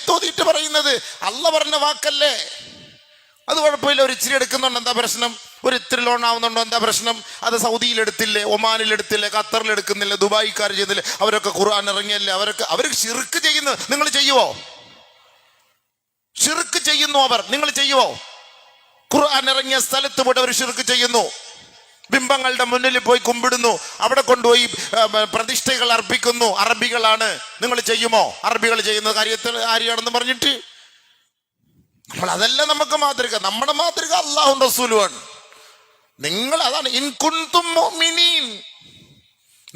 ആയത്തോതിയിട്ട് പറയുന്നത്. അല്ല പറഞ്ഞ വാക്കല്ലേ, അത് കുഴപ്പമില്ല. ഒരു ഇച്ചിരി എടുക്കുന്നുണ്ട്, എന്താ പ്രശ്നം? ഒരു ഇത്തിരി ലോൺ ആവുന്നുണ്ടോ, എന്താ പ്രശ്നം? അത് സൗദിയിൽ എടുത്തില്ലേ, ഒമാനിൽ എടുത്തില്ലേ, ഖത്തറിൽ എടുക്കുന്നില്ല, ദുബായിക്കാർ ചെയ്തില്ലേ? അവരൊക്കെ ഖുർആൻ ഇറങ്ങിയല്ലേ, അവർ ശിർക്ക് ചെയ്യുന്നു. നിങ്ങൾ ചെയ്യുവോ? ശിർക്ക് ചെയ്യുന്നു അവർ, നിങ്ങൾ ചെയ്യുവോ? ഖുർആൻ ഇറങ്ങിയ സ്ഥലത്ത് പോയിട്ട് അവർ ശിർക്ക് ചെയ്യുന്നു. ബിംബങ്ങളുടെ മുന്നിൽ പോയി കുമ്പിടുന്നു, അവിടെ കൊണ്ടുപോയി പ്രതിഷ്ഠകൾ അർപ്പിക്കുന്നു. അറബികളാണ്, നിങ്ങൾ ചെയ്യുമോ? അറബികൾ ചെയ്യുന്ന കാര്യത്തിൽ ആരെയാണെന്ന് പറഞ്ഞിട്ട് നമ്മൾ അതല്ല നമുക്ക് മാതൃക. നമ്മുടെ മാതൃക അല്ലാഹും റസൂലുമാണ്. നിങ്ങൾ അതാണ് ഇൻ കുൻതും മുഅ്മിനീൻ.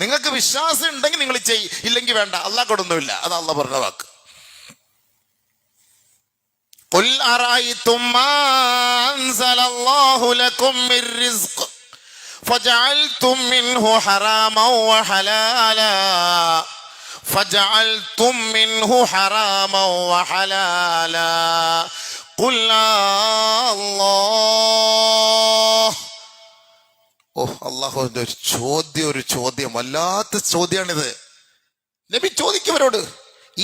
നിങ്ങൾക്ക് വിശ്വാസം ഉണ്ടെങ്കിൽ നിങ്ങൾ ചെയ്യ്, ഇല്ലെങ്കിൽ വേണ്ട. അല്ലാഹ് കൊടുന്നുമില്ല, അത് അല്ലാഹ് പറഞ്ഞ വാക്ക്. ഖുൽ അറഅയ്തും മാ അൻസലല്ലാഹു ലക്കും മിർ റിസ്ഖ് ഫജഅൽതും മിൻഹു ഹറാമൻ വഹലാലാ ഫജഅൽതും മിൻഹു ഹറാമൻ വഹലാലാ ഖുൽ അല്ലാഹ്. അല്ലാഹുവിന്റെ ഒരു ചോദ്യം, വല്ലാത്ത ചോദ്യമാണിത്. നബി ചോദിക്കവരോട്,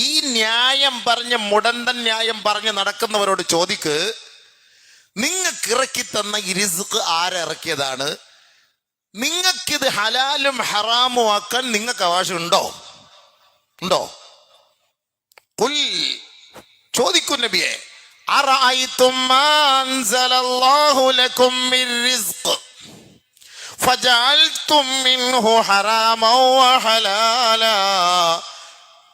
ഈ ന്യായം പറഞ്ഞ് മുടന്തൻ ന്യായം പറഞ്ഞ് നടക്കുന്നവരോട് ചോദിക്ക്, നിങ്ങൾക്ക് ഇറക്കി തന്ന ഈ റിസ്ഖ് ആരിറക്കിയതാണ്? നിങ്ങൾക്കിത് ഹലാലും ഹറാമും ആക്കാൻ നിങ്ങൾക്ക് അവകാശം ഉണ്ടോ? ഖുൽ, ചോദിക്കും നബിയെ, അറഅയ്തും മാ അൻസലല്ലാഹു ലക്കും മിർ റിസ്ഖ് ഫജഅൽതും മിൻഹു ഹറാമൻ വഹലാലാ.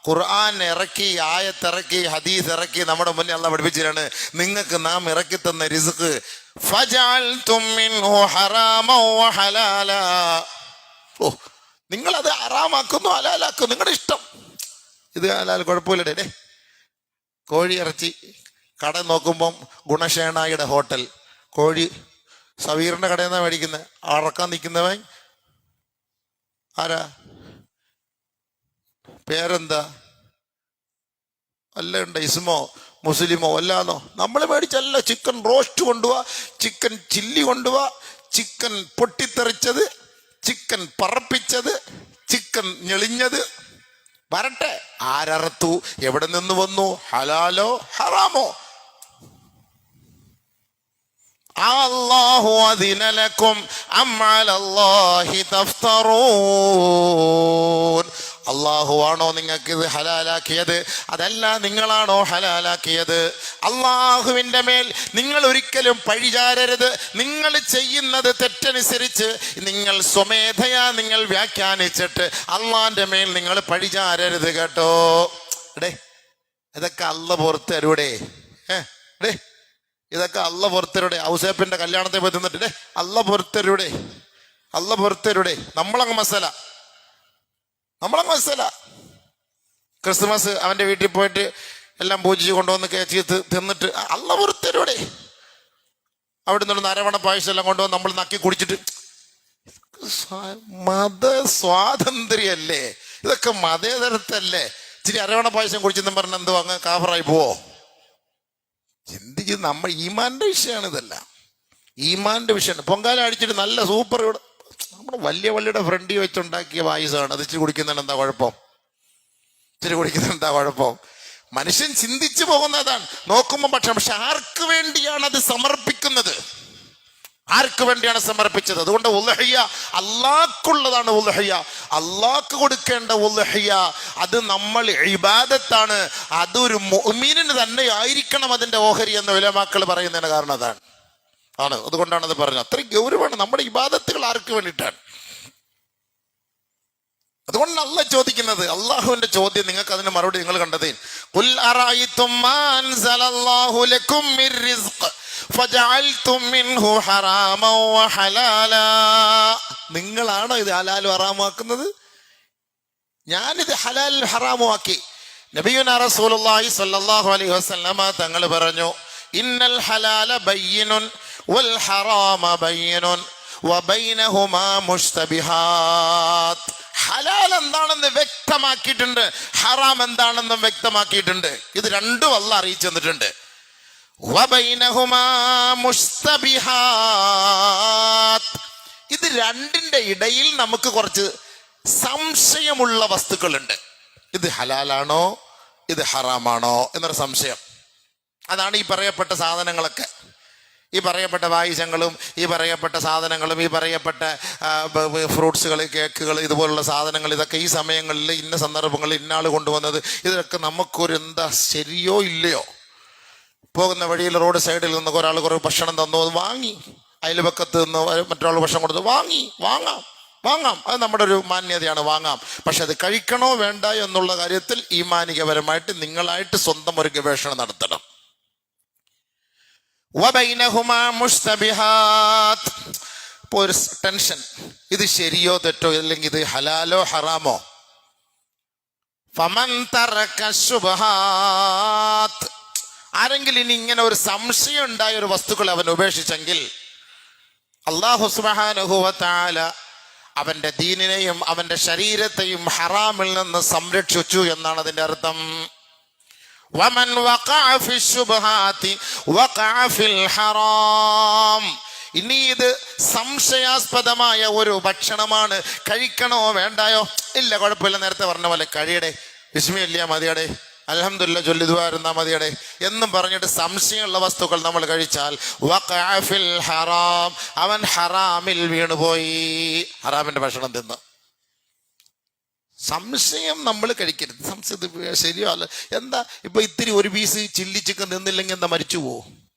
ഖുർആൻ ഇറക്കി, ആയത്തിറക്കി, ഹദീസ് ഇറക്കി നമ്മുടെ മുന്നിൽ അല്ലാഹ് പഠിപ്പിച്ചിട്ടാണ്, നിങ്ങൾക്ക് നാം ഇറക്കി തന്ന റിസ്ഖ് ഫജഅൽതും മിൻഹു ഹറാമൻ വഹലാലാ. നിങ്ങളത് ഹറാമാക്കുന്നു, ഹലാലാക്കുന്നു, നിങ്ങളുടെ ഇഷ്ടം. ഇത് ഹലാൽ കുഴപ്പമില്ലടേ. കോഴി ഇറച്ചി കട നോക്കുമ്പം ഗുണശേണായിയുടെ ഹോട്ടൽ, കോഴി സവീറിന്റെ കടയിൽ നിന്നാണ് മേടിക്കുന്നത്. അറക്കാൻ നിൽക്കുന്നവൻ ആരാ? പേരെന്താ? അല്ല ഉണ്ട്, ഇസ്മോ മുസ്ലിമോ അല്ലാന്നോ? നമ്മൾ മേടിച്ചല്ല. ചിക്കൻ റോസ്റ്റ് കൊണ്ടുപോവാ, ചിക്കൻ ചില്ലി കൊണ്ടുപോവാ, ചിക്കൻ പൊട്ടിത്തെറിച്ചത്, ചിക്കൻ പറപ്പിച്ചത്, ചിക്കൻ ഞെളിഞ്ഞത് വരട്ടെ. ആരറുത്തു, എവിടെ നിന്ന് വന്നു, ഹലാലോ ഹറാമോ? അല്ലാഹു അദിന ലക്കും അം അലല്ലാഹി തഫ്തറൂൻ. അല്ലാഹു ആണോ നിങ്ങൾക്ക് ഇത് ഹലാലാക്കിയത്, അതല്ല നിങ്ങളാണോ ഹലാലാക്കിയത്? അള്ളാഹുവിൻ്റെ മേൽ നിങ്ങൾ ഒരിക്കലും പഴിചാരരുത്. നിങ്ങൾ ചെയ്യുന്നത് തെറ്റനുസരിച്ച് നിങ്ങൾ സ്വമേധയാ നിങ്ങൾ വ്യാഖ്യാനിച്ചിട്ട് അള്ളാന്റെ മേൽ നിങ്ങൾ പഴിചാരരുത് കേട്ടോ. എടേ, ഇതൊക്കെ അല്ലാഹ് പുറത്തരൂടെ, ഇതൊക്കെ അല്ലാഹ് പുറത്തരൂടെ. ഔസേപ്പിന്റെ കല്യാണത്തെ പോയി തിന്നിട്ട് അല്ലാഹ് പുറത്തരൂടെ, അല്ലാഹ് പുറത്തരൂടെ. നമ്മളങ്ങ് മസാല ക്രിസ്മസ് അവന്റെ വീട്ടിൽ പോയിട്ട് എല്ലാം പൂജിച്ച് കൊണ്ടുവന്ന് കേച്ച് തിന്നിട്ട് അല്ലാഹ് പുറത്തരൂടെ. അവിടെ നിന്നൊരു അരവണ പായസം എല്ലാം കൊണ്ടുവന്ന് നമ്മൾ നക്കി കുടിച്ചിട്ട്, മത സ്വാതന്ത്ര്യമല്ലേ ഇതൊക്കെ, മതേതരത്തല്ലേ? ഇച്ചിരി അരവണ പായസം കുടിച്ചെന്നും പറഞ്ഞ എന്തോ അങ്ങ് കാഫറായി പോവോ? ചിന്തിച്ച്, നമ്മൾ ഈമാന്റെ വിഷയമാണ് ഇതെല്ലാം, ഈമാന്റെ വിഷയമാണ്. പൊങ്കാല അടിച്ചിട്ട് നല്ല സൂപ്പർ, ഇവിടെ നമ്മുടെ വലിയ വള്ളിയുടെ ഫ്രണ്ടിൽ വെച്ചുണ്ടാക്കിയ പായസമാണ്. അത് ഇച്ചിരി കുടിക്കുന്നതിന് എന്താ കുഴപ്പം? മനുഷ്യൻ ചിന്തിച്ചു പോകുന്നതാണ് നോക്കുമ്പോൾ. പക്ഷെ ആർക്ക് വേണ്ടിയാണ് അത് സമർപ്പിക്കുന്നത്? ആർക്ക് വേണ്ടിയാണ് സമർപ്പിച്ചത്? അതുകൊണ്ട് ഉൽഹിയ അല്ലാഹ്ക്കുള്ളതാണ്. ഉൽഹിയ അല്ലാഹ്ക്ക് കൊടുക്കേണ്ട ഉൽഹിയ, അത് നമ്മൾ ഇബാദത്താണ്. അതൊരു മുഅ്മിനിന് തന്നെ ആയിരിക്കണം അതിന്റെ ഓഹരി എന്ന് ഉലമാക്കൾ പറയുന്നതിന് കാരണം അതാണ്. അതുകൊണ്ടാണ് അത് പറഞ്ഞത്. അത്രയും ഗൗരവമാണ് നമ്മുടെ ഇബാദത്തുകൾ. ആർക്ക് വേണ്ടിയിട്ടാണ്? അതുകൊണ്ട് അല്ലാഹ് ചോദിക്കുന്നത്, അള്ളാഹുവിന്റെ ചോദ്യം, നിങ്ങൾക്ക് അതിന് മറുപടി നിങ്ങൾ കണ്ടതേ. ഖുൽ അറഅയ്തും മാ അൻസലല്ലാഹു ലക്കും മിർ റിസ്ഖ് ഫജഅൽതും മിൻഹു ഹറാമൻ വഹലാലാ. നിങ്ങളാണോ ഇത് ഹലാലും ഹറാമാക്കുന്നത്? ഞാനിത് ഹലാൽ ഹറാമാക്കി. നബിയുനാ റസൂലുള്ളാഹി സ്വല്ലല്ലാഹു അലൈഹി വസല്ലമ തങ്ങൾ പറഞ്ഞു, ഇന്നൽ ഹലാല ബയ്യിനുൻ വൽ ഹറാമ ബയ്യിനുൻ വബൈനഹുമാ മുസ്തബിഹാത്ത്. ഹലാൽ എന്താണെന്ന് വ്യക്തമാക്കിയിട്ടുണ്ട്, ഹറാം എന്താണെന്നും വ്യക്തമാക്കിയിട്ടുണ്ട്. ഇത് രണ്ടും അല്ലാഹ് അറിയിച്ചു തന്നിട്ടുണ്ട്. വബൈനഹുമാ മുസ്തബിഹാത്ത്. ഇത് രണ്ടിന്റെ ഇടയിൽ നമുക്ക് കുറച്ച് സംശയമുള്ള വസ്തുക്കളുണ്ട്. ഇത് ഹലാലാണോ ഇത് ഹറാമാണോ എന്നൊരു സംശയം. അതാണ് ഈ പറയപ്പെട്ട സാധനങ്ങളൊക്കെ, ഈ പറയപ്പെട്ട പായസങ്ങളും ഈ പറയപ്പെട്ട സാധനങ്ങളും ഈ പറയപ്പെട്ട ഫ്രൂട്ട്സുകൾ, കേക്കുകൾ, ഇതുപോലുള്ള സാധനങ്ങൾ, ഇതൊക്കെ ഈ സമയങ്ങളിൽ ഇന്ന സന്ദർഭങ്ങളിൽ ഇന്ന ആൾ കൊണ്ടുവന്നത്, ഇതൊക്കെ നമുക്കൊരു എന്താ ശരിയോ ഇല്ലയോ? പോകുന്ന വഴിയിൽ റോഡ് സൈഡിൽ നിന്നൊക്കെ ഒരാൾ കുറേ ഭക്ഷണം തന്നു, അത് വാങ്ങി. അയൽപക്കത്ത് നിന്ന് മറ്റൊരാൾ ഭക്ഷണം കൊടുത്തു, വാങ്ങാം, അത് നമ്മുടെ ഒരു മാന്യതയാണ്, വാങ്ങാം. പക്ഷെ അത് കഴിക്കണോ വേണ്ട എന്നുള്ള കാര്യത്തിൽ ഈമാനികപരമായിട്ട് നിങ്ങളായിട്ട് സ്വന്തം ഒരു ഗവേഷണം നടത്തണം. വബൈനഹുമാ മുസ്തബിഹാത്ത്. ഇപ്പോൾ ഒരു ടെൻഷൻ, ഇത് ശരിയോ തെറ്റോ, അല്ലെങ്കിൽ ഇത് ഹലാലോ ഹറാമോ. ഫമൻ തറക ശുബ്ഹാത്ത്. ആരെങ്കിലും ഇനി ഇങ്ങനെ ഒരു സംശയം ഉണ്ടായ ഒരു വസ്തുക്കൾ അവൻ ഉപേക്ഷിച്ചെങ്കിൽ അല്ലാഹു സുബ്ഹാനഹു വ തആല അവന്റെ ദീനിനെയും അവന്റെ ശരീരത്തെയും ഹറാമിൽ നിന്ന് സംരക്ഷിച്ചു എന്നാണ് അതിന്റെ അർത്ഥം. വമൻ വഖഅ ഫി ശുബ്ഹാത്തി വഖഅ ഫിൽ ഹറാം. ഇനി ഇത് സംശയാസ്പദമായ ഒരു ഭക്ഷണമാണ്, കഴിക്കണോ വേണ്ടായോ? ഇല്ല, കുഴപ്പമില്ല, നേരത്തെ പറഞ്ഞ പോലെ കഴിയടെ, വിസ്മില്ല മതിയടെ, അൽഹംദുലില്ലാ ചൊല്ലിദ്വാരുന്നാ മതിയടെ എന്നും പറഞ്ഞിട്ട് സംശയമുള്ള വസ്തുക്കൾ നമ്മൾ കഴിച്ചാൽ വഖഅ ഫിൽ ഹറാം, അവൻ ഹറാമിൽ വീണുപോയി, ഹറാമിന്റെ ഭക്ഷണം തിന്ന്. സംശയം നമ്മൾ കഴിക്കരുത്. സംശയം ശരിയോ അല്ല. എന്താ ഇപ്പൊ ഇത്തിരി ഒരു പീസ് ചില്ലി ചിക്കൻ തിന്നില്ലെങ്കിൽ എന്താ മരിച്ചു പോവോ?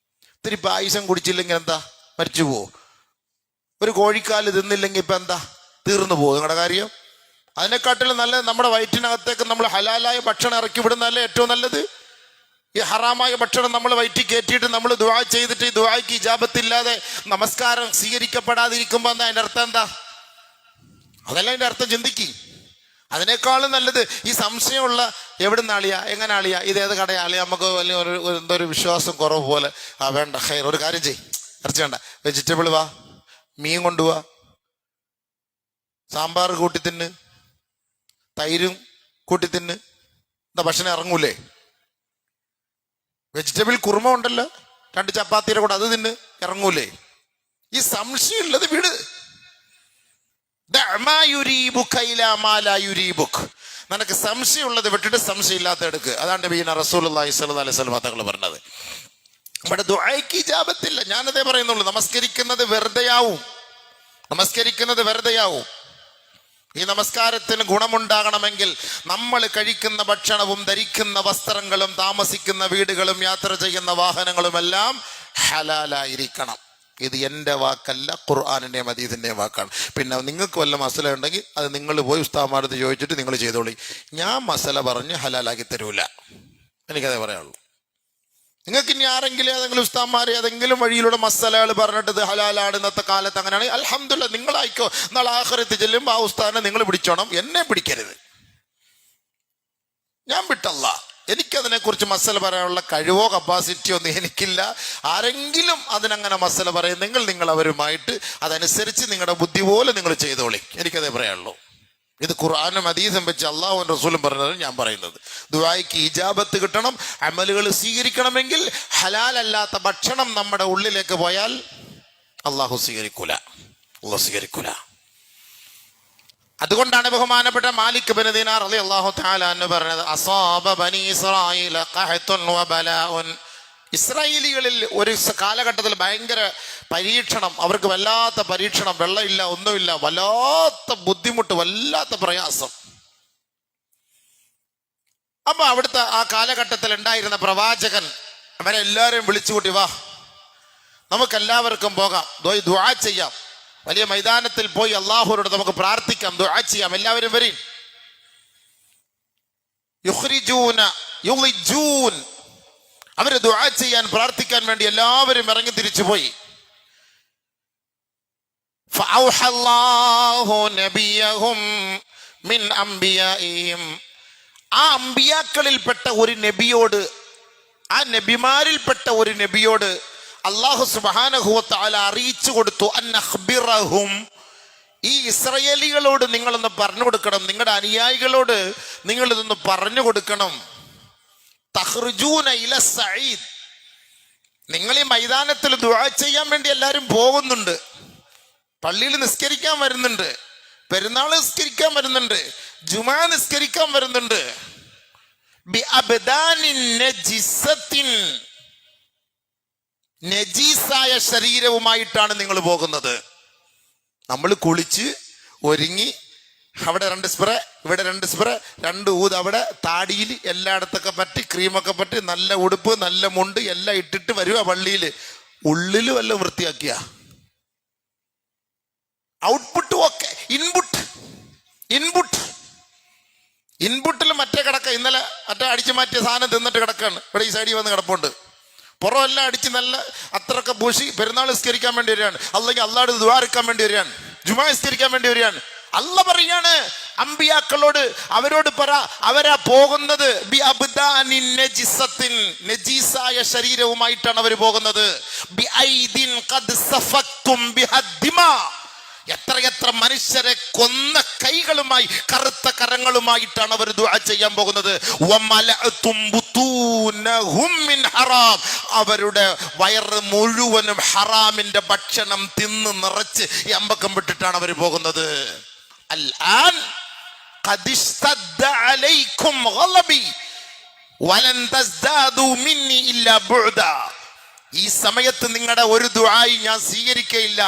ഇത്തിരി പായസം കുടിച്ചില്ലെങ്കിൽ എന്താ മരിച്ചു പോവോ? ഒരു കോഴിക്കാല് തിന്നില്ലെങ്കിൽ ഇപ്പൊ എന്താ തീർന്നു പോവോ നിങ്ങളുടെ കാര്യം? അതിനെക്കാട്ടിലും നല്ല നമ്മുടെ വയറ്റിനകത്തേക്ക് നമ്മൾ ഹലാലായ ഭക്ഷണം ഇറക്കി വിടുന്നതല്ലേ ഏറ്റവും നല്ലത്. ഈ ഹറാമായ ഭക്ഷണം നമ്മൾ വയറ്റി കയറ്റിയിട്ട് നമ്മൾ ദുആ ചെയ്തിട്ട് ഈ ദുആയ്ക്ക് ഇജാബത്തില്ലാതെ നമസ്കാരം സ്വീകരിക്കപ്പെടാതിരിക്കുമ്പോൾ എന്താ അതിൻ്റെ അർത്ഥം? എന്താ അതല്ല അതിൻ്റെ അർത്ഥം, ചിന്തിക്കും. അതിനേക്കാളും നല്ലത് ഈ സംശയമുള്ള എവിടുന്ന് ആളിയാ, എങ്ങനെ ആളിയാ, ഇതേത് കടയാളിയാ, നമുക്ക് വലിയ എന്തോ ഒരു വിശ്വാസം കുറവ് പോലെ, വേണ്ട ഹൈർ, ഒരു കാര്യം ചെയ്യും, ഇറച്ചി വേണ്ട, വെജിറ്റബിൾ വാ, മീൻ കൊണ്ടുപോവാ, സാമ്പാർ കൂട്ടി തിന്ന്, തൈരും കൂട്ടി തിന്ന്, എന്താ ഭക്ഷണം ഇറങ്ങൂലേ? വെജിറ്റബിൾ കുറുമ ഉണ്ടല്ലോ, 2 ചപ്പാത്തിയുടെ കൂടെ, അത് തിന്ന്, ഇറങ്ങൂലേ? ഈ സംശയമുള്ളത് വിട്. നിനക്ക് സംശയമുള്ളത് വിട്ടിട്ട് സംശയമില്ലാത്ത എടുക്ക്. അതാണ് നബിയുനാ റസൂലുള്ളാഹി സ്വല്ലല്ലാഹു അലൈഹി വസല്ലം തങ്ങൾ പറഞ്ഞത്. നമ്മുടെ ദുആയ്ക്ക് ഇജാബത്തില്ല. ഞാനതേ പറയുന്നുള്ളൂ. നമസ്കരിക്കുന്നത് വെറുതെയാവും. ഈ നമസ്കാരത്തിന് ഗുണമുണ്ടാകണമെങ്കിൽ നമ്മൾ കഴിക്കുന്ന ഭക്ഷണവും ധരിക്കുന്ന വസ്ത്രങ്ങളും താമസിക്കുന്ന വീടുകളും യാത്ര ചെയ്യുന്ന വാഹനങ്ങളുമെല്ലാം ഹലാലായിരിക്കണം. ഇത് എൻ്റെ വാക്കല്ല, ഖുർആനിൻ്റെയും ഹദീസിൻ്റെയും വാക്കാണ്. പിന്നെ നിങ്ങൾക്ക് വല്ല മസല ഉണ്ടെങ്കിൽ അത് നിങ്ങൾ പോയി ഉസ്താദ്മാരടുത്ത് ചോദിച്ചിട്ട് നിങ്ങൾ ചെയ്തോളി. ഞാൻ മസല പറഞ്ഞ് ഹലാലാക്കി തരൂല, എനിക്കതേ പറയാനുള്ളൂ. നിങ്ങൾക്ക് ഇനി ആരെങ്കിലും ഏതെങ്കിലും ഉസ്താദ്മാർ ഏതെങ്കിലും വഴിയിലൂടെ മസലകൾ പറഞ്ഞിട്ട് ഇത് ഹലാലാണ് ഇന്നത്തെ കാലത്ത് അങ്ങനെയാണെങ്കിൽ അൽഹംദുലില്ലാ, നിങ്ങളായിക്കോ. നാളെ ആഖിറത്തിൽ ചെല്ലുമ്പോൾ ആ ഉസ്താദിനെ നിങ്ങൾ പിടിച്ചോണം, എന്നെ പിടിക്കരുത്. ഞാൻ വിട്ടല്ല. എനിക്കതിനെക്കുറിച്ച് മസല പറയാനുള്ള കഴിവോ കപ്പാസിറ്റിയോ ഒന്നും എനിക്കില്ല. ആരെങ്കിലും അതിനങ്ങനെ മസല പറയുന്നെങ്കിൽ നിങ്ങൾ അവരുമായിട്ട് അതനുസരിച്ച് നിങ്ങളുടെ ബുദ്ധി പോലെ നിങ്ങൾ ചെയ്തോളി, എനിക്കതേ പറയാനുള്ളൂ. ഇത് ഖുർആനും ഹദീസും വെച്ച് അള്ളാഹുവും റസൂലും പറഞ്ഞത് ഞാൻ പറയുന്നത്. ദുആയ്ക്ക് ഇജാബത്ത് കിട്ടണം, അമലുകൾ സ്വീകരിക്കണമെങ്കിൽ ഹലാലല്ലാത്ത ഭക്ഷണം നമ്മുടെ ഉള്ളിലേക്ക് പോയാൽ അള്ളാഹു സ്വീകരിക്കൂല. അതുകൊണ്ടാണ് ബഹുമാനപ്പെട്ട മാലിക് ബിൻ ദീനാർ റളിയല്ലാഹു തആല അൻഹു പറഞ്ഞത്, അസാബ ബനി ഇസ്രായീല ഖഹ്തുൻ വബലാഉൻ. ഇസ്രായേലികളിൽ ഒരു കാലഘട്ടത്തിൽ ഭയങ്കര പരീക്ഷണം, അവർക്ക് വല്ലാത്ത പരീക്ഷണം, വെള്ളമില്ല, ഒന്നുമില്ല, വല്ലാത്ത ബുദ്ധിമുട്ട്, വല്ലാത്ത പ്രയാസം. അപ്പൊ അവിടുത്തെ ആ കാലഘട്ടത്തിൽ ഉണ്ടായിരുന്ന പ്രവാചകൻ അവരെല്ലാവരെയും വിളിച്ചുകൂട്ടി, വാ നമുക്കെല്ലാവർക്കും പോകാം, ദുആ ചെയ്യാം, വലിയ മൈതാനത്തിൽ പോയി അള്ളാഹുവിനോട് നമുക്ക് പ്രാർത്ഥിക്കാം, ദുആ ചെയ്യാം, എല്ലാവരും വരീൻ. അവര് ദുആ ചെയ്യാൻ പ്രാർത്ഥിക്കാൻ വേണ്ടി എല്ലാവരും ഇറങ്ങി തിരിച്ചു പോയി. ആ അമ്പിയാക്കളിൽപ്പെട്ട ഒരു നബിയോട്, ആ നബിമാരിൽപ്പെട്ട ഒരു നബിയോട് അല്ലാഹു സുബ്ഹാനഹു വ തആല അറിയിച്ചു കൊടുത്തു, അൻഅഖ്ബിറഹും, ഈ ഇസ്രായേലികളോട് നിങ്ങളൊന്ന് പറഞ്ഞു കൊടുക്കണം, നിങ്ങളുടെ അനുയായികളോട് നിങ്ങൾ ഇതൊന്ന് പറഞ്ഞു കൊടുക്കണം. തഖ്റുജൂന ഇല സഈദ്, നിങ്ങൾ ഈ മൈതാനത്തിൽ ദുആ ചെയ്യാൻ വേണ്ടി എല്ലാവരും പോകുന്നുണ്ട്, പള്ളിയിൽ നിസ്കരിക്കാൻ വരുന്നുണ്ട്, പെരുന്നാൾ നിസ്കരിക്കാൻ വരുന്നുണ്ട്, ജുമാ നിസ്കരിക്കാൻ വരുന്നുണ്ട്. ബിഅബ്ദാനിൻ നജിസത്തിൻ, നജീസായ ശരീരവുമായിട്ടാണ് നിങ്ങൾ പോകുന്നത്. നമ്മൾ കുളിച്ച് ഒരുങ്ങി അവിടെ 2 സ്പ്രേ, ഇവിടെ 2 സ്പ്രേ, 2 ഊത്, അവിടെ താടിയിൽ എല്ലായിടത്തൊക്കെ പറ്റി ക്രീമൊക്കെ പറ്റി നല്ല ഉടുപ്പ് നല്ല മുണ്ട് എല്ലാം ഇട്ടിട്ട് വരുക പള്ളിയിൽ. ഉള്ളിൽ വല്ല വൃത്തിയാക്കിയ ഔട്ട്പുട്ട് ഓക്കെ. ഇൻപുട്ടിൽ മറ്റേ കിടക്ക, ഇന്നലെ മറ്റേ അടിച്ചു മാറ്റിയ സാധനം തിന്നിട്ട് കിടക്കാണ്. ഇവിടെ ഈ സൈഡിൽ വന്ന് കിടപ്പുണ്ട്. പുറം എല്ലാം അടിച്ച് നല്ല അത്രയൊക്കെ പൂശി പെരുന്നാൾ നിസ്കരിക്കാൻ വേണ്ടി വരികയാണ്, അല്ലെങ്കിൽ അള്ളാഹുടെ ദുആ എടുക്കാൻ വേണ്ടി വരികയാണ്, ജുമാ നിസ്കരിക്കാൻ വേണ്ടി വരികയാണ്. അല്ല പറയാണ് അമ്പിയാക്കളോട്, അവരോട് പറ, അവരാ പോകുന്നത് ബിഅബ്ദാനിൻ നജിസത്തിൻ, നജീസായ ശരീരവുമായിട്ടാണ് അവർ പോകുന്നത്. ബിഐദിൻ ഖദ് സഫക്തും ബിഹദ്ദിമാ, എത്രയെത്ര മനുഷ്യരെ കൊന്ന കൈകളുമായി കറുത്ത കരങ്ങളുമായിട്ടാണ് അവർ ദുആ ചെയ്യാൻ പോകുന്നത്. വമലഅതും ബുതൂനഹും മിൻ ഹറാം, അവരുടെ വയറ് മുഴുവനും ഹറാമിന്റെ ഭക്ഷണം തിന്ന് നിറച്ച് അമ്പക്കം വിട്ടിട്ടാണ് അവർ പോകുന്നത്. അൽആൻ ഖദ് ഇസ്തദ്ദ അലൈക്കും ഗളബി വലൻ തസ്ദാദു മിന്നി ഇല്ലാ ബുഅദാ, ഈ സമയത്ത് നിങ്ങളുടെ ഒരു ദുആയി ഞാൻ സ്വീകരിക്കയില്ല.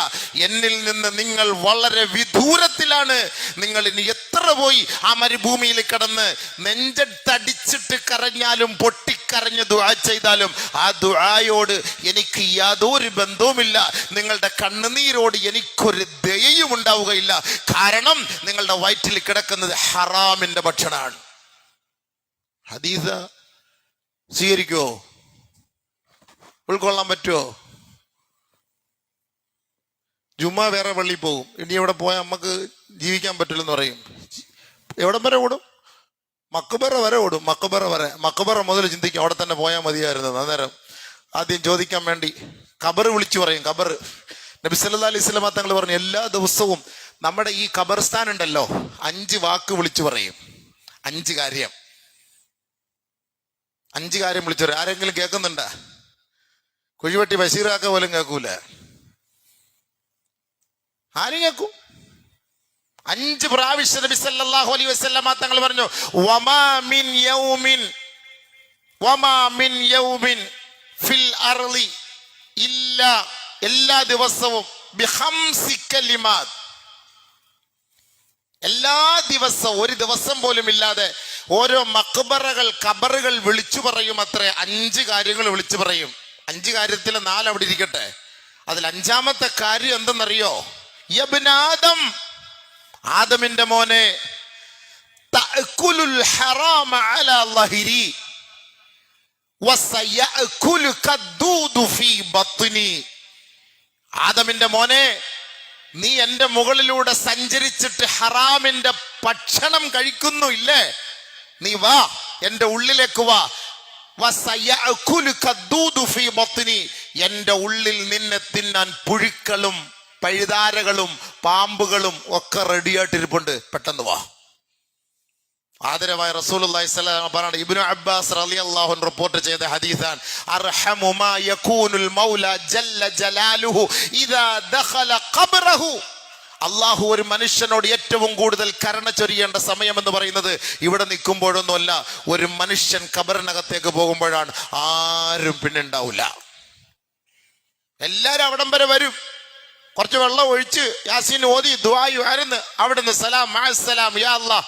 എന്നിൽ നിന്ന് നിങ്ങൾ വളരെ വിദൂരത്തിലാണ്. നിങ്ങൾ ഇനി എത്ര പോയി ആ മരുഭൂമിയിൽ കിടന്ന് നെഞ്ചത്തടിച്ചിട്ട് കരഞ്ഞാലും പൊട്ടിക്കരഞ്ഞ് ദുആ ചെയ്താലും ആ ദുആയോട് എനിക്ക് യാതൊരു ബന്ധവുമില്ല. നിങ്ങളുടെ കണ്ണുനീരോട് എനിക്കൊരു ദയയും ഉണ്ടാവുകയില്ല. കാരണം നിങ്ങളുടെ വയറ്റിൽ കിടക്കുന്നത് ഹറാമിന്റെ ഭക്ഷണമാണ്. ഹദീസ് സ്വീകരിക്കുവോ? ഉൾക്കൊള്ളാൻ പറ്റുമോ? ജുമാ വേറെ പള്ളിയിൽ പോകും, ഇനി എവിടെ പോയാൽ നമുക്ക് ജീവിക്കാൻ പറ്റില്ലെന്ന് പറയും. എവിടം വരെ ഓടും? മക്ബറ വരെ ഓടും. മക്ബറ മുതൽ ചിന്തിക്കും അവിടെ തന്നെ പോയാൽ മതിയായിരുന്നു. അന്നേരം ആദ്യം ചോദിക്കാൻ വേണ്ടി ഖബർ വിളിച്ചു പറയും. ഖബർ നബി സല്ലല്ലാഹു അലൈഹി വസല്ലം തങ്ങൾ പറഞ്ഞു, എല്ലാ ദിവസവും നമ്മുടെ ഈ ഖബർസ്ഥാൻ ഉണ്ടല്ലോ 5 വാക്ക് വിളിച്ചു പറയും. 5 കാര്യം വിളിച്ചു പറയും. ആരെങ്കിലും കേൾക്കുന്നുണ്ടാ? കുഴിവെട്ടി ബഷീറാക്ക പോലും കേൾക്കൂല. ആരും കേൾക്കും? 5 പ്രാവശ്യം നബി സല്ലല്ലാഹു അലൈഹി വസല്ലം തങ്ങൾ പറഞ്ഞു, വമാ മിൻ യൗമിൻ ഫിൽ അർളി ഇല്ലാ, എല്ലാ ദിവസവും ബിഖംസി കലിമാത്ത്, എല്ലാ ദിവസവും ഒരു ദിവസം പോലും ഇല്ലാതെ ഓരോ ഖബറുകൾ വിളിച്ചു പറയും. അത്രേ 5 കാര്യങ്ങൾ വിളിച്ചു പറയും. 5 കാര്യത്തിൽ 4 അവിടെ ഇരിക്കട്ടെ. അതിൽ 5ാമത്തെ കാര്യം എന്തെന്നറിയോ? യബ്നാദം, ആദമിന്റെ മോനെ, തഅകുലുൽ ഹറാമ അലാ ലഹിരി വസയഅകുലുക ദൂദു ഫീ ബത്നി, ആദമിന്റെ മോനെ, നീ എന്റെ മുകളിലൂടെ സഞ്ചരിച്ചിട്ട് ഹറാമിന്റെ ഭക്ഷണം കഴിക്കുന്നു ഇല്ലേ? നീ വാ, എന്റെ ഉള്ളിലേക്ക് വാ. എന്റെ ഉള്ളിൽ നിന്നെ തിന്നാൻ പുഴുക്കളും പഴുതാരകളും പാമ്പുകളും ഒക്കെ റെഡിയായിട്ടിരിപ്പുണ്ട്, പെട്ടെന്ന് വാ. ആദരവായ റസൂലുള്ളാഹി സ്വല്ലല്ലാഹു അലൈഹി വസല്ലം ഇബ്നു അബ്ബാസ് റളിയല്ലാഹു അൻഹു റിപ്പോർട്ട് ചെയ്ത ഹദീസാൻ, അർഹമു മാ യകൂനുൽ മൗല ജല്ല ജലാലുഹു ഇദാ ദഖല ഖബ്റഹു, അള്ളാഹു ഒരു മനുഷ്യനോട് ഏറ്റവും കൂടുതൽ കരുണ ചൊരിയേണ്ട സമയം എന്ന് പറയുന്നത് ഇവിടെ നിൽക്കുമ്പോഴൊന്നുമല്ല, ഒരു മനുഷ്യൻ ഖബറിനകത്തേക്ക് പോകുമ്പോഴാണ്. ആരും പിന്നെ ഉണ്ടാവില്ല. എല്ലാരും അവിടം വരെ വരും, കുറച്ച് വെള്ളം ഒഴിച്ച് യാസീൻ ഓതി ദുആയു ആയിരുന്നു, അവിടുന്ന് സലാം മഅസ്സലാം യാ അല്ലാഹ്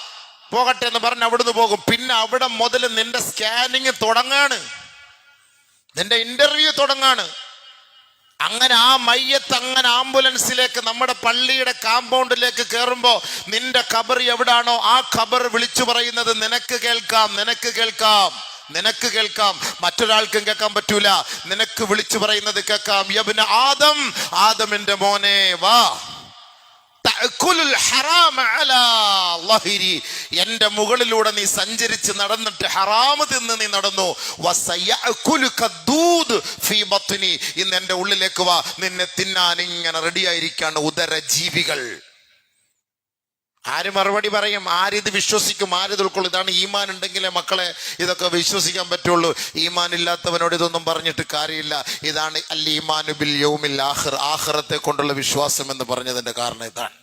പോകട്ടെ എന്ന് പറഞ്ഞ് അവിടുന്ന് പോകും. പിന്നെ അവിടെ മുതൽ നിന്റെ സ്കാനിങ് തുടങ്ങാണ്, നിന്റെ ഇന്റർവ്യൂ തുടങ്ങാണ്. അങ്ങനെ ആ മയ്യത്ത് അങ്ങനെ ആംബുലൻസിലേക്ക് നമ്മുടെ പള്ളിയുടെ കാമ്പൗണ്ടിലേക്ക് കയറുമ്പോ നിന്റെ ഖബർ എവിടാണോ ആ ഖബർ വിളിച്ചു പറയുന്നത് നിനക്ക് കേൾക്കാം, മറ്റൊരാൾക്കും കേൾക്കാൻ പറ്റൂല. നിനക്ക് വിളിച്ചു പറയുന്നത് കേൾക്കാം. യബ്ന ആദം, ആദമിന്റെ മോനെ വാ, തഅകുലുൽ ഹറാമ അലാ ലഹിരി, എന്റെ മുകളിലൂടെ നീ സഞ്ചരിച്ച് നടന്നിട്ട് ഹറാമ് തിന്ന് നീ നടന്നു. വസയഅകുലുക ദൂദ് ഫീ ബത്നി, ഇന്ന് എന്റെ ഉള്ളിലേക്ക് വാ, നിന്നെ തിന്നാൻ ഇങ്ങനെ റെഡിയായിരിക്കാണ് ഉദരജീവികൾ. ആര് മറുപടി പറയും? ആരിത് വിശ്വസിക്കും? ആരിത് ഉൾക്കൊള്ളും? ഇതാണ് ഈമാൻ ഉണ്ടെങ്കിലേ മക്കളെ ഇതൊക്കെ വിശ്വസിക്കാൻ പറ്റുള്ളൂ. ഈമാൻ ഇല്ലാത്തവനോട് ഇതൊന്നും പറഞ്ഞിട്ട് കാര്യമില്ല. ഇതാണ് അൽ ഈമാനു ബിൽ യൗമിൽ ആഖിർ, ആഖിറത്തെ കൊണ്ടുള്ള വിശ്വാസം എന്ന് പറഞ്ഞതിന്റെ കാരണം ഇതാണ്.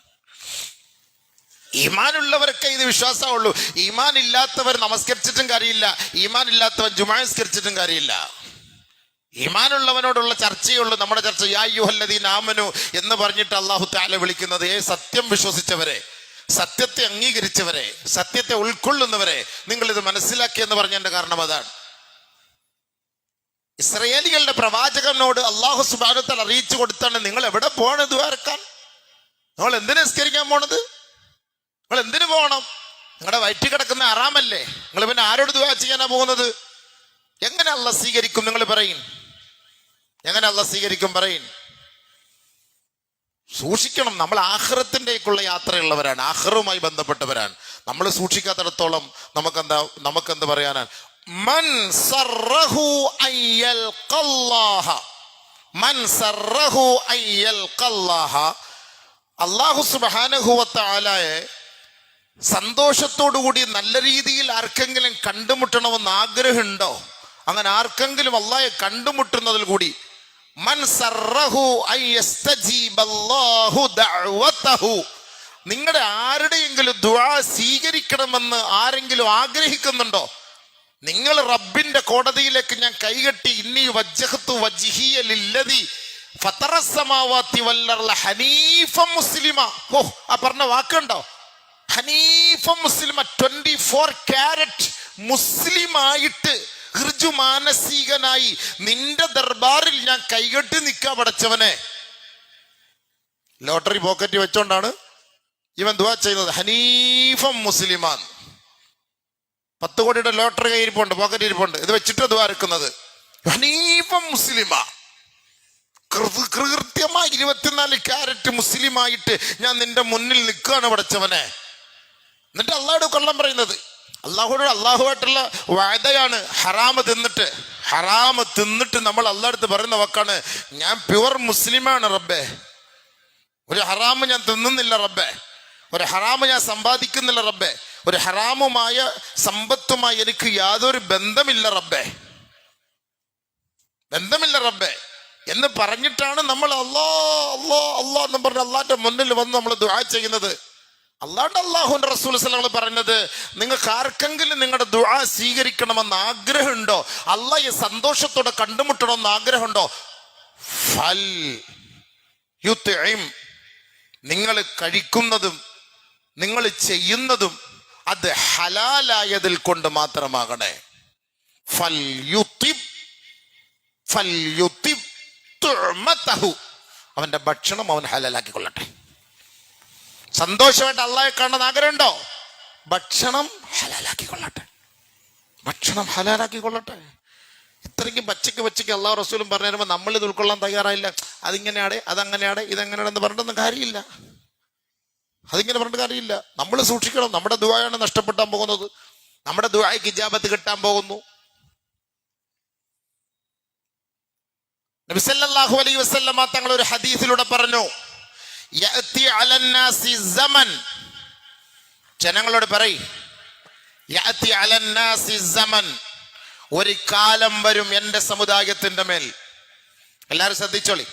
ഈമാനുള്ളവരൊക്കെ ഇത് വിശ്വാസമുള്ളൂ. ഈമാൻ ഇല്ലാത്തവർ നമസ്കരിച്ചിട്ടും കാര്യമില്ല, ഈമാൻ ഇല്ലാത്തവൻ ജുമാ നിസ്കരിച്ചിട്ടും കാര്യമില്ല. ഈമാനുള്ളവനോടുള്ള ചർച്ചയുള്ളൂ നമ്മുടെ ചർച്ച. യാ അയ്യുഹല്ലദീന ആമനു എന്ന് പറഞ്ഞിട്ട് അല്ലാഹു തആല വിളിക്കുന്നത് സത്യം വിശ്വസിച്ചവരെ, സത്യത്തെ അംഗീകരിച്ചവരെ, സത്യത്തെ ഉൾക്കൊള്ളുന്നവരെ നിങ്ങൾ ഇത് മനസ്സിലാക്കിയെന്ന് പറഞ്ഞതിന്റെ കാരണം അതാണ്. ഇസ്രായേലികളുടെ പ്രവാചകനോട് അല്ലാഹു സുബ്ഹാനഹു വ തആല അറിയിച്ചു കൊടുത്താണ് നിങ്ങൾ എവിടെ പോകണം ദുആർക്കാൻ, നിങ്ങൾ എന്തിനു നിസ്കരിക്കാൻ പോണത്, നിങ്ങൾ എന്തിനു പോകണം, നിങ്ങളുടെ വയറ്റിൽ കിടക്കുന്ന ഹറാമല്ലേ, നിങ്ങൾ പിന്നെ ആരോട് ദുആ ചെയ്യാനാ പോകുന്നത്? എങ്ങനെ അല്ലാഹ് സ്വീകരിക്കും? നിങ്ങൾ പറയും, എങ്ങനെ അല്ലാഹ് സ്വീകരിക്കും? പറയും. സൂക്ഷിക്കണം. നമ്മൾ ആഖിറത്തിൻ്റെക്കുള്ള യാത്രയുള്ളവരാണ്, ആഖിറുമായി ബന്ധപ്പെട്ടവരാണ്. നമ്മൾ സൂക്ഷിക്കാത്തിടത്തോളം നമുക്കെന്ത് പറയാനാണ്? മൻ സറഹു അയ്യൽഖല്ലാഹ, മൻ സറഹു അയ്യൽഖല്ലാഹ, അല്ലാഹു സുബ്ഹാനഹു വ തആലയെ സന്തോഷത്തോടുകൂടി നല്ല രീതിയിൽ ആർക്കെങ്കിലും കണ്ടുമുട്ടണമെന്ന് ആഗ്രഹമുണ്ടോ? അങ്ങനെ ആർക്കെങ്കിലും അല്ലാഹയെ കണ്ടുമുട്ടുന്നതിൽ കൂടി മൻ സറഹു അയ്യസ്തജീബല്ലാഹു ദഅവതഹു, നിങ്ങളുടെ ആരുടെയെങ്കിലും ദുആ സ്വീകരിക്കണമെന്ന് ആരെങ്കിലും ആഗ്രഹിക്കുന്നുണ്ടോ? നിങ്ങൾ റബ്ബിന്റെ കോടതിയിലേക്ക് ഞാൻ കൈകെട്ടി ഇന്നി വജ്ജഹ്തു വജ്ഹിയ ലില്ലദി ഫതറസ്സമാവാതി വല്ലർള ഹനീഫൻ മുസ്ലിമ. ഓ, ആ പറഞ്ഞ വാക്കുണ്ടോ? ഹനീഫൻ മുസ്ലിമ, 24 കാരറ്റ് മുസ്ലിമായിട്ട് ഋജുമാനസികനായി നിന്റെ ദർബാറിൽ ഞാൻ കൈകെട്ടി നിൽക്കാ പടച്ചവനെ. ലോട്ടറി പോക്കറ്റ് വെച്ചോണ്ടാണ് ഇവൻ ദുആ ചെയ്യുന്നത്. ഹനീഫൻ മുസ്ലിമാൻ. 10 കോടിയുടെ ലോട്ടറി കയ്യിരിപ്പുണ്ട്, പോക്കറ്റ് ഇരിപ്പുണ്ട്. ഇത് വെച്ചിട്ട് ദുആ എടുക്കുന്നത്. ഹനീഫൻ മുസ്ലിമ, കൃത്യമായി 24 കാരറ്റ് മുസ്ലിമായിട്ട് ഞാൻ നിന്റെ മുന്നിൽ നിൽക്കുകയാണ് പടച്ചവനെ. എന്നിട്ട് അള്ളാഹോട് കൊള്ളാൻ പറയുന്നത്, അള്ളാഹുമായിട്ടുള്ള വഅദയാണ്. ഹറാമ് തിന്നിട്ട് നമ്മൾ അള്ളാഹ് അടുത്ത് പറയുന്ന വാക്കാണ്, ഞാൻ പ്യുവർ മുസ്ലിമാണ് റബ്ബേ, ഒരു ഹറാമ് ഞാൻ തിന്നുന്നില്ല റബ്ബേ, ഒരു ഹറാമ് ഞാൻ സമ്പാദിക്കുന്നില്ല റബ്ബേ, ഒരു ഹറാമുമായ സമ്പത്തുമായി എനിക്ക് യാതൊരു ബന്ധമില്ല റബ്ബേ എന്ന് പറഞ്ഞിട്ടാണ് നമ്മൾ അല്ലാ എന്ന് പറഞ്ഞ് അള്ളാന്റെ മുന്നിൽ വന്ന് നമ്മൾ ദുആ ചെയ്യുന്നത്. അള്ളാഹുവിന്റെ റസൂൽ സല്ലല്ലാഹു അലൈഹി വസല്ലം പറഞ്ഞത്, നിങ്ങൾക്ക് ആർക്കെങ്കിലും നിങ്ങളുടെ ദുആ സ്വീകരിക്കണമെന്ന് ആഗ്രഹമുണ്ടോ, അള്ളാഹയെ സന്തോഷത്തോടെ കണ്ടുമുട്ടണമെന്ന് ആഗ്രഹമുണ്ടോ, ഫൽ യുത്ഇം, നിങ്ങൾ കഴിക്കുന്നതും നിങ്ങൾ ചെയ്യുന്നതും അത് ഹലാലായതിൽ കൊണ്ട് മാത്രമാകണേ. ഫൽ യുതിബ് തുഅമതഹു, അവന്റെ ഭക്ഷണം അവൻ ഹലാലാക്കിക്കൊള്ളട്ടെ. സന്തോഷമായിട്ട് അള്ളാഹയെ കാണാൻ ആഗ്രഹമുണ്ടോ? ഭക്ഷണം ഹലാലാക്കിക്കൊള്ളട്ടെ. ഇത്രയ്ക്ക് പച്ചയ്ക്ക് അള്ളാഹു റസൂലും പറഞ്ഞു തരുമ്പോൾ നമ്മൾ ഇത് ഉൾക്കൊള്ളാൻ തയ്യാറായില്ല. അതിങ്ങനെയാണ്, അതങ്ങനെയാണ്, ഇതെങ്ങനെയാണെന്ന് പറഞ്ഞിട്ടൊന്നും കാര്യമില്ല. നമ്മൾ സൂക്ഷിക്കണം. നമ്മുടെ ദുആയാണ് നഷ്ടപ്പെട്ടാൻ പോകുന്നത്. നമ്മുടെ ദുആയ്ക്ക് ഇജാബത്ത് കിട്ടാൻ പോകുന്നു. നബി സല്ലല്ലാഹു അലൈഹി വസല്ലം തങ്ങൾ ഒരു ഹദീസിലൂടെ പറഞ്ഞു, യഅതി അലന്നാസി സമൻ, ജനങ്ങളോട് പറയും, യഅതി അലന്നാസി സമൻ, ഒരു കാലം വരും എൻ്റെ സമുദായത്തിന്റെ മേൽ. എല്ലാവരും ശ്രദ്ധിച്ചോളി.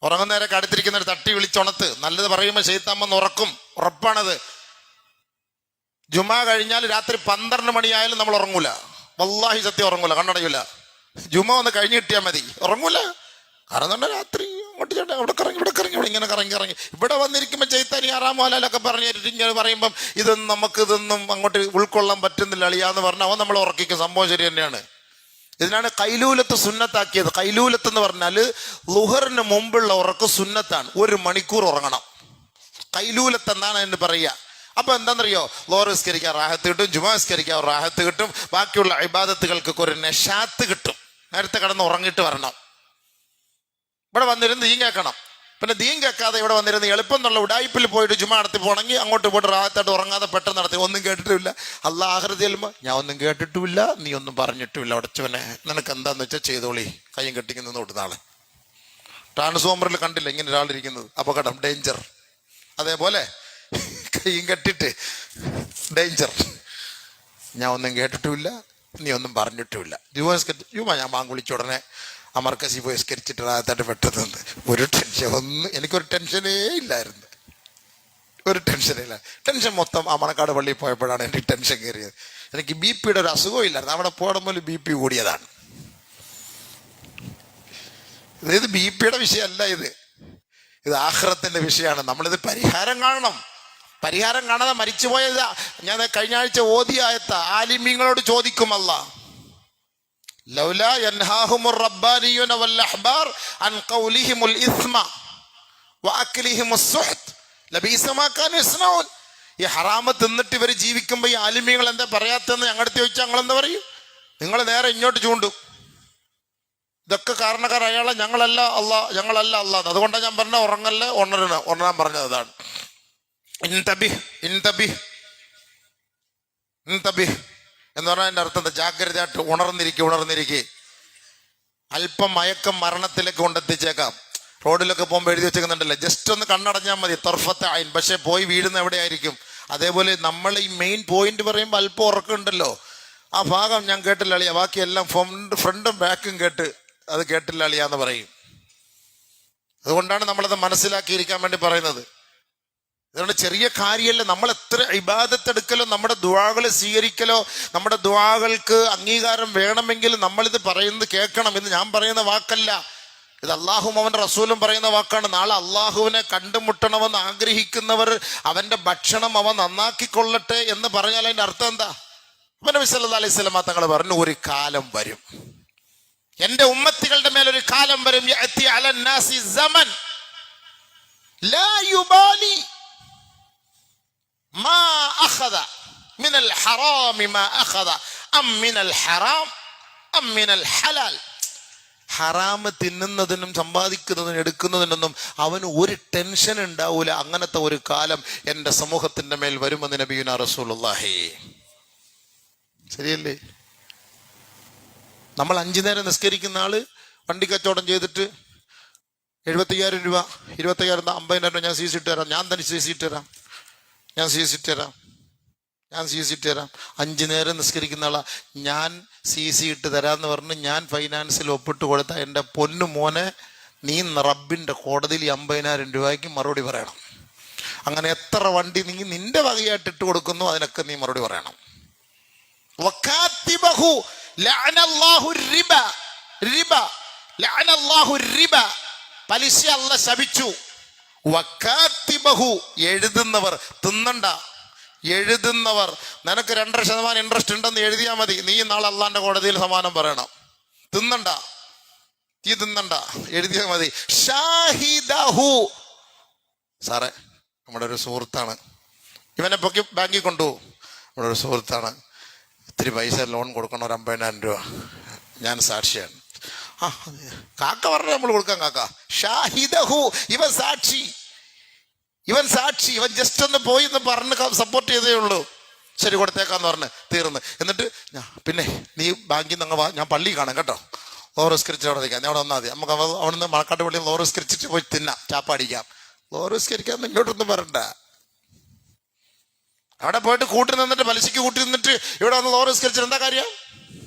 ഉറങ്ങുന്നവരൊക്കെ അടുത്തിരിക്കുന്നവർ തട്ടി വിളിച്ചുണത്ത്. നല്ലത് പറയുമ്പോൾ ശൈത്താൻ വന്ന് ഉറക്കും, ഉറപ്പാണത്. ജുമാ കഴിഞ്ഞാൽ രാത്രി 12 മണിയായാലും നമ്മൾ ഉറങ്ങൂല. വല്ലാഹി സത്യം ഉറങ്ങൂല, കണ്ണടയൂല. ജുമാ ഒന്ന് കഴിഞ്ഞ് കിട്ടിയാൽ മതി, ഉറങ്ങൂല. കാരണം തന്നെ രാത്രി അങ്ങോട്ട് ചേട്ടാ അവിടെ കറങ്ങി ഇവിടെ കറങ്ങി ഇവിടെ ഇങ്ങനെ കറങ്ങി ഇവിടെ വന്നിരിക്കുമ്പോൾ ചൈത്താനി ആറാമോലൊക്കെ പറഞ്ഞിട്ട് ഇങ്ങനെ പറയുമ്പം ഇതൊന്നും അങ്ങോട്ട് ഉൾക്കൊള്ളാൻ പറ്റുന്നില്ല അളിയാന്ന് പറഞ്ഞാൽ അവൻ നമ്മൾ ഉറക്കിക്കും. സംഭവം ശരി തന്നെയാണ്. ഇതിനാണ് കൈലൂലത്ത് സുന്നത്താക്കിയത്. കൈലൂലത്ത് എന്ന് പറഞ്ഞാൽ ളുഹറിന് മുമ്പുള്ള ഉറക്ക് സുന്നത്താണ്. 1 മണിക്കൂർ ഉറങ്ങണം. കൈലൂലത്ത് എന്നാണ് എന്ന് പറയുക. അപ്പൊ എന്താണെന്നറിയോ, ലോർ നിസ്കരിക്കാൻ റാഹത്ത് കിട്ടും, ജുമാ നിസ്കരിക്കാൻ റാഹത്ത് കിട്ടും, ബാക്കിയുള്ള ഇബാദത്തുകൾക്കൊക്കെ ഒരു നശാത്ത് കിട്ടും. നേരത്തെ കിടന്ന് ഉറങ്ങിയിട്ട് വരണം. ഇവിടെ വന്നിരുന്ന് ദീൻ കേൾക്കണം. പിന്നെ ദീൻ കേൾക്കാതെ ഇവിടെ വന്നിരുന്ന് എളുപ്പം എന്നുള്ള ഉടായ്പിൽ പോയിട്ട് ജുമാ നടത്തി പോകണമെങ്കിൽ അങ്ങോട്ട് പോയിട്ട് റാഹത്തായിട്ട് ഉറങ്ങാതെ പെട്ടെന്ന് നടത്തി. ഒന്നും കേട്ടിട്ടില്ല, അള്ളാഹ് ആഖിറത്തിൽ ചെല്ലുമ്പോൾ ഞാൻ ഒന്നും കേട്ടിട്ടുമില്ല, നീ ഒന്നും പറഞ്ഞിട്ടുമില്ല, ഉടച്ചവനെ നിനക്ക് എന്താന്ന് വെച്ചാൽ ചെയ്തോളി, കയ്യും കെട്ടിക്കുന്ന തൊട്ട് നാളെ. ട്രാൻസ്ഫോമറിൽ കണ്ടില്ല ഇങ്ങനെ ഒരാളിരിക്കുന്നത്, അപകടം, ഡേഞ്ചർ. അതേപോലെ കയ്യും കെട്ടിട്ട് ഡേഞ്ചർ, ഞാൻ ഒന്നും കേട്ടിട്ടുമില്ല, നീ ഒന്നും പറഞ്ഞിട്ടുമില്ല. ജുമാ ഞാൻ ബാങ്ക് വിളിച്ച ഉടനെ അമർക്കസി പോയി സ്കരിച്ചിട്ട് റാഹത്തായിട്ട് പെട്ടെന്ന് ഒരു ടെൻഷൻ, എനിക്കൊരു ടെൻഷനേ ഇല്ലായിരുന്നു. ഒരു ടെൻഷനില്ല. ടെൻഷൻ മൊത്തം ആ മണക്കാട് പള്ളിയിൽ പോയപ്പോഴാണ് എനിക്ക് ടെൻഷൻ കയറിയത്. എനിക്ക് BP ഒരു അസുഖവും ഇല്ലായിരുന്നു. അവിടെ പോടുമ്പോൾ BP കൂടിയതാണ്. ഇത് BP വിഷയമല്ല, ഇത് ആഖിറത്തിന്റെ വിഷയമാണ്. നമ്മളിത് പരിഹാരം കാണണം. പരിഹാരം കാണാതെ മരിച്ചുപോയത് ഞാൻ കഴിഞ്ഞ ആഴ്ച ഓതിയ ആയത്ത ആലിമീങ്ങളോട് ചോദിക്കും അല്ലാഹ്, ലൗലാ യൻഹാഹുമുർ റബ്ബാനിയൂന വൽ അഹ്ബാർ അൻ ഖൗലിഹിമുൽ ഇസ്മ വഅക്ലിഹിമുസ് സുഹ്ത് ലബീസ മാ കാനൂ യസ്നഊൻ. ഈ ഹറാമ് തിന്നിട്ട് ഇവർ ജീവിക്കുമ്പോൾ ഈ ആലിമീങ്ങൾ എന്താ പറയാത്തെന്ന് ഞങ്ങളടുത്ത് ചോദിച്ചാൽ ഞങ്ങൾ എന്താ പറയും? നിങ്ങൾ നേരെ ഇങ്ങോട്ട് ചൂണ്ടും. ഇതൊക്കെ കാരണക്കാർ അയാളെ, ഞങ്ങളല്ല അല്ലാഹ്, ഞങ്ങളല്ല അല്ലാഹ്. അതുകൊണ്ടാണ് ഞാൻ പറഞ്ഞ ഉറങ്ങല്ല ഉണരാൻ പറഞ്ഞത് അതാണ്. ഇൻതബിഹ് എന്ന് പറഞ്ഞാൽ എൻ്റെ അർത്ഥം എന്താ? ജാഗ്രതയായിട്ട് ഉണർന്നിരിക്കെ. അല്പം മയക്കം മരണത്തിലേക്ക് കൊണ്ടെത്തിച്ചേക്കാം. റോഡിലൊക്കെ പോകുമ്പോൾ എഴുതി വെച്ചേക്കുന്നുണ്ടല്ലോ, ജസ്റ്റ് ഒന്ന് കണ്ണടഞ്ഞാൽ മതി, തൊർഫത്തെ ആയിൻ. പക്ഷെ പോയി വീഴുന്ന എവിടെയായിരിക്കും? അതേപോലെ നമ്മൾ ഈ മെയിൻ പോയിന്റ് പറയുമ്പോൾ അല്പം ഉറക്കമുണ്ടല്ലോ, ആ ഭാഗം ഞാൻ കേട്ടില്ല അളിയ, ബാക്കിയെല്ലാം ഫ്രണ്ടും ബാക്കും അത് കേട്ടില്ല അളിയാന്ന് പറയും. അതുകൊണ്ടാണ് നമ്മളത് മനസ്സിലാക്കിയിരിക്കാൻ വേണ്ടി പറയുന്നത്. അതുകൊണ്ട് ചെറിയ കാര്യമല്ല. നമ്മൾ എത്ര ഇബാദത്ത് എടുക്കലോ, നമ്മുടെ ദുആകൾ സ്വീകരിക്കലോ, നമ്മുടെ ദുആകൾക്ക് അംഗീകാരം വേണമെങ്കിൽ നമ്മളിത് പറയുന്നത് കേൾക്കണം. ഇത് ഞാൻ പറയുന്ന വാക്കല്ല, ഇത് അള്ളാഹും അവൻ്റെ റസൂലും പറയുന്ന വാക്കാണ്. നാളെ അള്ളാഹുവിനെ കണ്ടുമുട്ടണമെന്ന് ആഗ്രഹിക്കുന്നവർ അവൻ്റെ ഭക്ഷണം അവൻ നന്നാക്കിക്കൊള്ളട്ടെ എന്ന് പറഞ്ഞാൽ അതിൻ്റെ അർത്ഥം എന്താ? നബി സല്ലല്ലാഹു അലൈഹി വസല്ലം തങ്ങൾ പറഞ്ഞു, ഒരു കാലം വരും, എൻ്റെ ഉമ്മത്തികളുടെ മേലൊരു കാലം വരും, യഅതി അലൻ നാസി സമൻ ലാ യുബാലി മാ അഖദ മിനൽ ഹറാമി മാ അഖദ അം മിനൽ ഹറാം അം മിനൽ ഹലാൽ. ഹറാമ് തിന്നുന്നതിനും സമ്പാദിക്കുന്നതിനും എടുക്കുന്നതിനൊന്നും അവന് ഒരു ടെൻഷൻ ഉണ്ടാവൂല. അങ്ങനത്തെ ഒരു കാലം എൻ്റെ സമൂഹത്തിന്റെ മേൽ വരുമെന്ന് നബിയുനാ റസൂലുള്ളാഹി. ശരിയല്ലേ? നമ്മൾ 5 നേരം നിസ്കരിക്കുന്ന ആള് വണ്ടി കച്ചവടം ചെയ്തിട്ട് 75,000 രൂപ, 25,000 50,000 ഞാൻ CC ഇട്ട് തരാം, ഞാൻ തന്നെ CC ഇട്ട് തരാം, ഞാൻ CC ഇട്ട് തരാം, ഞാൻ CC ഇട്ട് തരാം. 5 നേരം നിസ്കരിക്കുന്ന ആളാ, ഞാൻ CC ഇട്ട് തരാമെന്ന് പറഞ്ഞ് ഞാൻ ഫൈനാൻസിൽ ഒപ്പിട്ട് കൊടുത്ത എൻ്റെ പൊന്നു മോനെ, നീ റബ്ബിൻ്റെ കോടതിയിൽ 50,000 രൂപയ്ക്ക് മറുപടി പറയണം. അങ്ങനെ എത്ര വണ്ടി നീ നിന്റെ വകയായിട്ട് ഇട്ട് കൊടുക്കുന്നു, അതിനൊക്കെ നീ മറുപടി പറയണം. പലിശ അല്ലാഹു ശപിച്ചു. വകാതിബഹു എഴുതുന്നവർ, തിന്നണ്ട, എഴുതുന്നവർ. നിനക്ക് 2% ഇൻട്രസ്റ്റ് ഉണ്ടെന്ന് എഴുതിയാൽ മതി, നീ നാളെ അള്ളാന്റെ കോടതിയിൽ സമാനം പറയണം. തിന്നണ്ട, ഈ തിന്നണ്ട, എഴുതിയാൽ മതി. ഷാഹിദഹു, സാറേ നമ്മുടെ ഒരു സുഹൃത്താണ്, ഇവനെ പൊക്കി ബാങ്കിൽ കൊണ്ടുപോകും. നമ്മുടെ ഒരു സുഹൃത്താണ്, ഇത്തിരി പൈസ ലോൺ കൊടുക്കണം, ഒരു 50,000 രൂപ, ഞാൻ സാക്ഷിയാണ്. കാക്ക പറഞ്ഞ നമ്മൾ കൊടുക്കാം കാക്ക. ഷാഹിദഹു, ഇവൻ സാക്ഷി, ഇവൻ ജസ്റ്റ് ഒന്ന് പോയി എന്ന് പറഞ്ഞ് സപ്പോർട്ട് ചെയ്തേ ഉള്ളൂ. ശരി കൊടുത്തേക്കാന്ന് പറഞ്ഞ് തീർന്ന്. എന്നിട്ട് പിന്നെ നീ ബാങ്കിൽ നിന്ന് വാ, ഞാൻ പള്ളി കാണാം കേട്ടോ, ലോറിസ്കരിച്ച് അവിടെ നിൽക്കാം, ഞാൻ അവിടെ വന്നാൽ മതി, നമുക്ക് അവിടുന്ന് മണക്കാട്ട് പള്ളിയിൽ ലോറിസ്കരിച്ചിട്ട് പോയി തിന്നാം, ചാപ്പാടിക്കാം. ലോറിസ്കരിക്കാൻ ഇങ്ങോട്ടൊന്നും വരണ്ട. അവിടെ പോയിട്ട് കൂട്ടി നിന്നിട്ട് പലിശയ്ക്ക് കൂട്ടി നിന്നിട്ട് ഇവിടെ വന്ന് ലോറിസ്കരിച്ചിട്ട് എന്താ കാര്യം?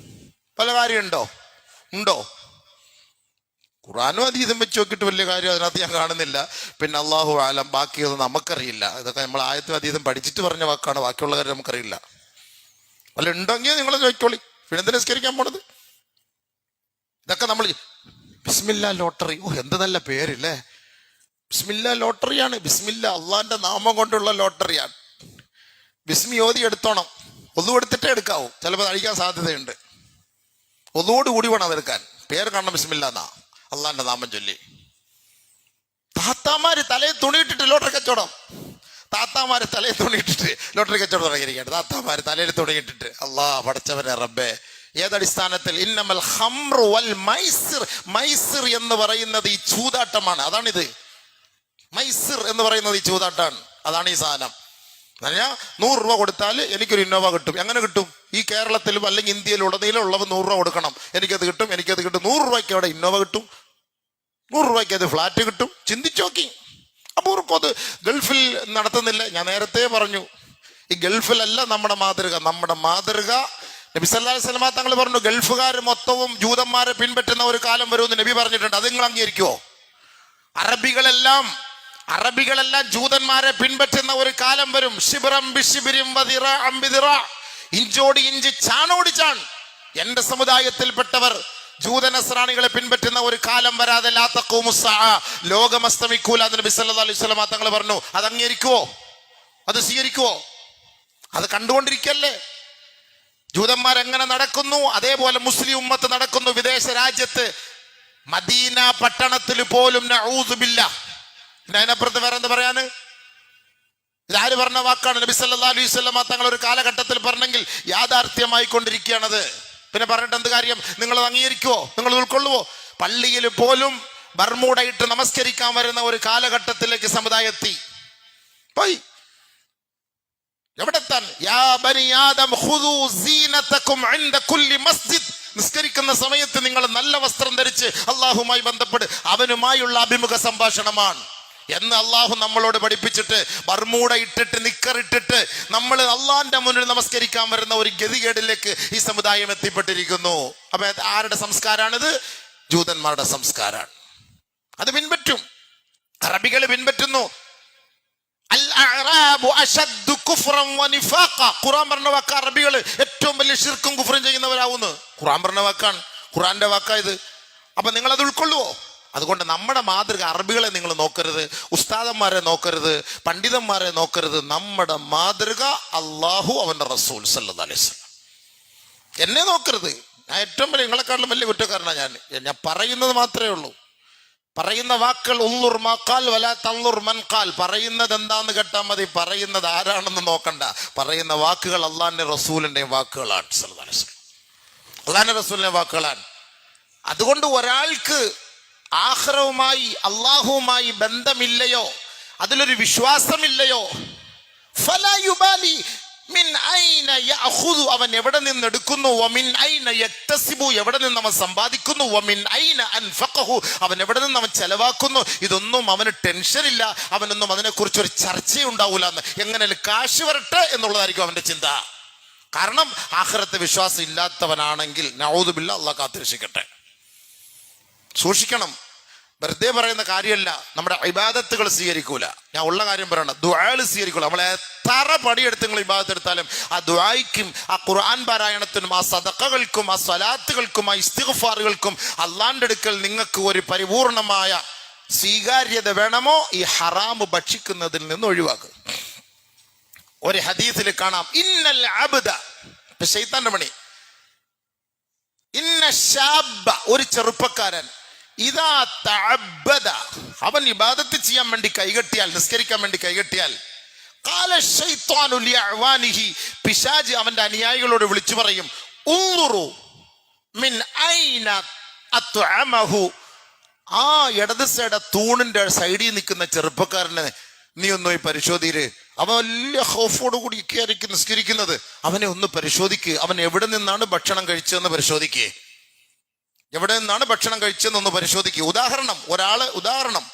പല കാര്യമുണ്ടോ? ഖുർആനും ഹദീസും വെച്ച് നോക്കിയിട്ട് വലിയ കാര്യം അതിനകത്ത് ഞാൻ കാണുന്നില്ല. പിന്നെ അല്ലാഹു ആലം, ബാക്കിയൊന്നും നമുക്കറിയില്ല. ഇതൊക്കെ നമ്മൾ ആയത്തും ഹദീസും പഠിച്ചിട്ട് പറഞ്ഞ വാക്കാണ്, ബാക്കിയുള്ള കാര്യം നമുക്കറിയില്ല. അല്ല ഉണ്ടെങ്കിൽ നിങ്ങൾ ചോദിച്ചോളി, പിന്നെ എന്തിനാ നിസ്കരിക്കാൻ പോണത്? ഇതൊക്കെ നമ്മൾ ബിസ്മില്ലാ ലോട്ടറി, എന്ത് നല്ല പേരില്ലേ, ബിസ്മില്ലാ ലോട്ടറിയാണ്. ബിസ്മില്ല അള്ളാന്റെ നാമം കൊണ്ടുള്ള ലോട്ടറിയാണ്. ബിസ്മി ഓതി എടുത്തോണം, ഒതു എടുത്തിട്ടേ എടുക്കാവൂ, ചിലപ്പോൾ അഴിക്കാൻ സാധ്യതയുണ്ട്. ഒതുവോടുകൂടി വേണം അതെടുക്കാൻ. പേര് കാണണം ബിസ്മില്ല എന്നാ, അള്ളാന്റെ നാമം ചൊല്ലി. താത്താമാര് തലയിൽ തുണിയിട്ടിട്ട് ലോട്ടറി കച്ചവടം, താത്താമാര് തലയിൽ തുണിയിട്ടിട്ട് ലോട്ടറി കച്ചവടം തുടങ്ങിയിരിക്കുകയാണ്. താത്താമാര് തലയിൽ തുണിയിട്ടിട്ട്, അള്ളാ പടച്ചവനെ റബ്ബേ, ഏതടിസ്ഥാനത്തിൽ? ഇന്നമൽ ഖംറു വൽ മൈസിർ, മൈസിർ എന്ന് പറയുന്നത് ഈ ചൂതാട്ടമാണ്. അതാണിത്, മൈസിർ എന്ന് പറയുന്നത് ഈ ചൂതാട്ടമാണ്. അതാണ് ഈ സാധനം. ഞാൻ 100 രൂപ കൊടുത്താൽ എനിക്കൊരു ഇന്നോവ കിട്ടും. എങ്ങനെ കിട്ടും? ഈ കേരളത്തിലും അല്ലെങ്കിൽ ഇന്ത്യയിലും ഉടനീളം ഉള്ളവർ 100 രൂപ കൊടുക്കണം, എനിക്കത് കിട്ടും. 100 രൂപയ്ക്ക് അവിടെ ഇന്നോവ കിട്ടും, 100 രൂപയ്ക്ക് അത് ഫ്ലാറ്റ് കിട്ടും. ചിന്തിച്ചു നോക്കി. അപ്പോൾ അത് ഗൾഫിൽ നടത്തുന്നില്ല. ഞാൻ നേരത്തെ പറഞ്ഞു, ഈ ഗൾഫിലല്ല നമ്മുടെ മാതൃക. നമ്മുടെ മാതൃക നബി സല്ലല്ലാഹു അലൈഹി വസല്ലം തങ്ങൾ പറഞ്ഞു, ഗൾഫുകാർ മൊത്തവും ജൂതന്മാരെ പിൻപറ്റുന്ന ഒരു കാലം വരുമെന്ന് നബി പറഞ്ഞിട്ടുണ്ട്. അത് നിങ്ങൾ അംഗീകരിക്കുമോ? അറബികളെല്ലാം അറബികളെല്ലാം ജൂതന്മാരെ പിൻപറ്റുന്ന ഒരു കാലം വരും. ശിബ്റം ബിശിബ്രിൻ വദിറാഅൻ ബിദിറാ, ഇഞ്ചോടി ഇഞ്ച് ചാണോടി ചാൺ. എന്റെ സമുദായത്തിൽപ്പെട്ടവർ ജൂതനസ്രാണികളെ പിൻപറ്റുന്ന ഒരു കാലം വരാതെ ലാ തഖൂമുസ്സഅ, ലോകം അസ്തമിക്കൂല എന്ന് നബി സല്ലല്ലാഹു അലൈഹി വസല്ലം തങ്ങൾ പറഞ്ഞു. അത് അംഗീകരിക്കുവോ? അത് സ്വീകരിക്കുവോ? അത് കണ്ടുകൊണ്ടിരിക്കല്ലേ? ജൂതന്മാരെങ്ങനെ നടക്കുന്നു അതേപോലെ മുസ്ലിം ഉമ്മത്ത് നടക്കുന്നു. വിദേശ രാജ്യത്ത് മദീന പട്ടണത്തിൽ പോലും നഊദു ബില്ലാഹ്. അതിനപ്പുറത്ത് വേറെ എന്താ പറയാന്? ഇതാര് പറഞ്ഞ വാക്കാണ്? നബി സല്ലല്ലാഹു അലൈഹി വസല്ലം തങ്ങൾ ഒരു കാലഘട്ടത്തിൽ പറഞ്ഞെങ്കിൽ യാഥാർത്ഥ്യമായി കൊണ്ടിരിക്കുകയാണത്. പിന്നെ പറഞ്ഞിട്ട് എന്ത് കാര്യം? നിങ്ങൾ അംഗീകരിക്കുവോ? നിങ്ങൾ ഉൾക്കൊള്ളുവോ? പള്ളിയിൽ പോലും ബർമൂടയിട്ട് നമസ്കരിക്കാൻ വരുന്ന ഒരു കാലഘട്ടത്തിലേക്ക് സമുദായം എത്തി. പോയി എവിടെത്താൻ? യാ ബനി ആദം ഖുദൂ സീനതകും ഇൻദ കുല്ലി മസ്ജിദ്. നിസ്കരിക്കുന്ന സമയത്ത് നിങ്ങൾ നല്ല വസ്ത്രം ധരിച്ച് അള്ളാഹുമായി ബന്ധപ്പെട്ട് അവനുമായുള്ള അഭിമുഖ സംഭാഷണമാണ് എന്ന് അള്ളാഹു നമ്മളോട് പഠിപ്പിച്ചിട്ട് ബർമൂട ഇട്ടിട്ട് നിക്കറിട്ടിട്ട് നമ്മൾ അള്ളാന്റെ മുന്നിൽ നമസ്കരിക്കാൻ വരുന്ന ഒരു ഗതികേടിലേക്ക് ഈ സമുദായം എത്തിപ്പെട്ടിരിക്കുന്നു. അപ്പൊ ആരുടെ സംസ്കാരാണിത്? ജൂതന്മാരുടെ സംസ്കാരമാണ്. അത് പിൻപറ്റും. അറബികൾ പിൻപറ്റുന്നു. ഖുർആൻ പറഞ്ഞ വാക്ക് അറബികൾ ഏറ്റവും വലിയ ശിർക്കും കുഫ്റും ചെയ്യുന്നവരാവുന്നു. ഖുർആൻ പറഞ്ഞ വാക്കാണ്, ഖുർആന്റെ വാക്കായത്. അപ്പൊ നിങ്ങൾ അത് ഉൾക്കൊള്ളുവോ? അതുകൊണ്ട് നമ്മുടെ മാതൃക അറബികളെ നിങ്ങൾ നോക്കരുത്, ഉസ്താദന്മാരെ നോക്കരുത്, പണ്ഡിതന്മാരെ നോക്കരുത്. നമ്മുടെ മാതൃക അള്ളാഹു അവന്റെ റസൂൽ സല്ലല്ലാഹു അലൈഹി വസല്ലം. എന്നെ നോക്കരുത്. ഞാൻ ഏറ്റവും വലിയ നിങ്ങളെക്കാളും വലിയ കുറ്റക്കാരനാണ്. ഞാൻ പറയുന്നത് മാത്രമേ ഉള്ളൂ. പറയുന്ന വാക്കുകൾ ഉള്ളുർ മഖാൽ വലാ തൻളുർ മൻ ഖാൽ. പറയുന്നത് എന്താന്ന് കേട്ടാൽ മതി, പറയുന്നത് ആരാണെന്ന് നോക്കണ്ട. പറയുന്ന വാക്കുകൾ അള്ളാഹിന്റെ റസൂലിന്റെ വാക്കുകളാണ് സല്ലല്ലാഹു അലൈഹി വസല്ലം. അള്ളാഹിന്റെ റസൂലിന്റെ വാക്കുകളാണ്. അതുകൊണ്ട് ഒരാൾക്ക് ആഖിറവുമായി അള്ളാഹുവുമായി ബന്ധമില്ലയോ, അതിലൊരു വിശ്വാസമില്ലയോ, ഫലാ യുബാലി മിൻ ഐന യഅഖുദു, അവൻ എവിടെ നിന്ന് എടുക്കുന്നു, വമിൻ ഐന യക്തസിബു, എവിടെ നിന്ന് അവൻ സമ്പാദിക്കുന്നു, വമിൻ ഐന അൻഫഖഹു, അവൻ എവിടെ നിന്ന് അവൻ ചെലവാക്കുന്നു. ഇതൊന്നും അവന് ടെൻഷൻ ഇല്ല, അവനൊന്നും അതിനെക്കുറിച്ച് ഒരു ചർച്ചയുണ്ടാവൂല എന്ന്. എങ്ങനെ കാശ് വരട്ടെ എന്നുള്ളതായിരിക്കും അവന്റെ ചിന്ത. കാരണം ആഖിറത്തെ വിശ്വാസം ഇല്ലാത്തവനാണെങ്കിൽ നഊദു ബില്ലാഹ്, അല്ലാഹു കാത്തിരക്ഷിക്കട്ടെ. സൂക്ഷിക്കണം. വെറുതെ പറയുന്ന കാര്യമല്ല. നമ്മുടെ ഇബാദത്തുകൾ സ്വീകരിക്കൂല. ഞാൻ ഉള്ള കാര്യം പറയണം, ദുആല് സ്വീകരിക്കൂല. നമ്മൾ എത്ര പണിയെടുത്ത് നിങ്ങൾ ഇബാദത്ത് എടുത്താലും ആ ദുആയ്ക്കും ആ ഖുർആൻ പാരായണത്തിനും ആ സദഖകൾക്കും ആ സ്വലാത്തുകൾക്കും ആ ഇസ്തിഗ്ഫാറുകൾക്കും അള്ളാന്റെ അടുക്കൽ നിങ്ങൾക്ക് ഒരു പരിപൂർണമായ സ്വീകാര്യത വേണമോ, ഈ ഹറാമ് ഭക്ഷിക്കുന്നതിൽ നിന്ന് ഒഴിവാക്കുക. ഒരു ഹദീസിൽ കാണാം, ഇന്നൽ അബ്ദ, ശൈത്താന്റെ പണി, ഇന്ന ശാബ, ഒരു ചെറുപ്പക്കാരൻ, ഇദാ തഅബ്ബദ, അവൻ ഇബാദത്ത് ചെയ്യാൻ വേണ്ടി കൈകെട്ടിയാൽ, നിസ്കരിക്കാൻ വേണ്ടി കൈകെട്ടിയാൽ, ഖാല ശൈത്വാനു ലിഅവാനിഹി, പിശാച് അവന്റെ അനുയായികളോട് വിളിച്ചു പറയും, ഉൻദുറു മിൻ ഐന അത്അമഹു, ആ ഇടത് സൈഡ് തൂണിന്റെ സൈഡിൽ നിൽക്കുന്ന ചെറുപ്പക്കാരനെ നീ ഒന്ന് പോയി പരിശോധിര്. അവൻ വലിയ ഹൗഫോട് കൂടി ആയിരിക്കും നിസ്കരിക്കുന്നത്. അവനെ ഒന്ന് പരിശോധിക്ക്. അവൻ എവിടെ നിന്നാണ് ഭക്ഷണം കഴിച്ചതെന്ന് പരിശോധിക്കേ. എവിടെ നിന്നാണ് ഭക്ഷണം കഴിച്ചതെന്നൊന്ന് പരിശോധിക്കുക. ഉദാഹരണം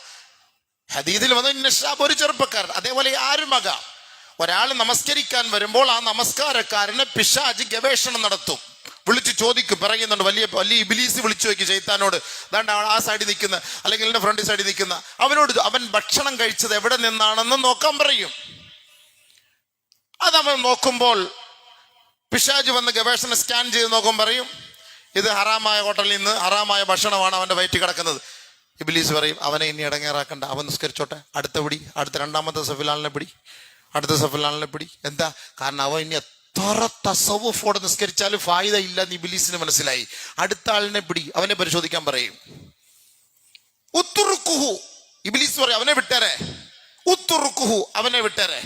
ഹദീസിൽ വന്ന് ഇന്നശാബ്, ഒരു ചെറുപ്പക്കാരൻ. അതേപോലെ ആരുമാകാം. ഒരാൾ നമസ്കരിക്കാൻ വരുമ്പോൾ ആ നമസ്കാരക്കാരനെ പിശാച് ഗവേഷണം നടത്തും, വിളിച്ചു ചോദിക്കും, പറയുന്നുണ്ട്. വലിയ ഇബ്ലീസ് വിളിച്ചു ചോദിക്കും ശൈത്താനോട്, അതാണ്ട് ആ സൈഡിൽ നിൽക്കുന്ന അല്ലെങ്കിൽ എൻ്റെ ഫ്രണ്ട് സൈഡിൽ നിൽക്കുന്ന അവനോട് അവൻ ഭക്ഷണം കഴിച്ചത് എവിടെ നിന്നാണെന്ന് നോക്കാൻ പറയും. അതവൻ നോക്കുമ്പോൾ പിശാച് വന്ന് ഗവേഷണം സ്കാൻ ചെയ്ത് നോക്കുമ്പോൾ പറയും, ഇത് ഹറാമായ ഹോട്ടലിൽ നിന്ന് ഹറാമായ ഭക്ഷണമാണ് അവന്റെ വയറ്റിൽ കിടക്കുന്നത്. ഇബ്ലീസ് പറയും, അവനെ ഇനി ഇടങ്ങേറാക്കണ്ട, അവൻ നിസ്കരിച്ചോട്ടെ, അടുത്ത പിടി, അടുത്ത രണ്ടാമത്തെ സഫിലാളിനെ പിടി, അടുത്ത സഫിലാളിനെ പിടി. എന്താ കാരണം? അവൻ ഇനി എത്ര തസവുഫോടെ നിസ്കരിച്ചാലും ഫായിദ ഇല്ല എന്ന് ഇബ്ലീസിന് മനസ്സിലായി. അടുത്ത ആളിനെ പിടി, അവനെ പരിശോധിക്കാൻ പറയും. ഉത്തുറുക്കുഹു, ഇബ്ലീസ് പറയും, അവനെ വിട്ടേരെ. ഉത്തുറുക്കുഹു, അവനെ വിട്ടേരെ.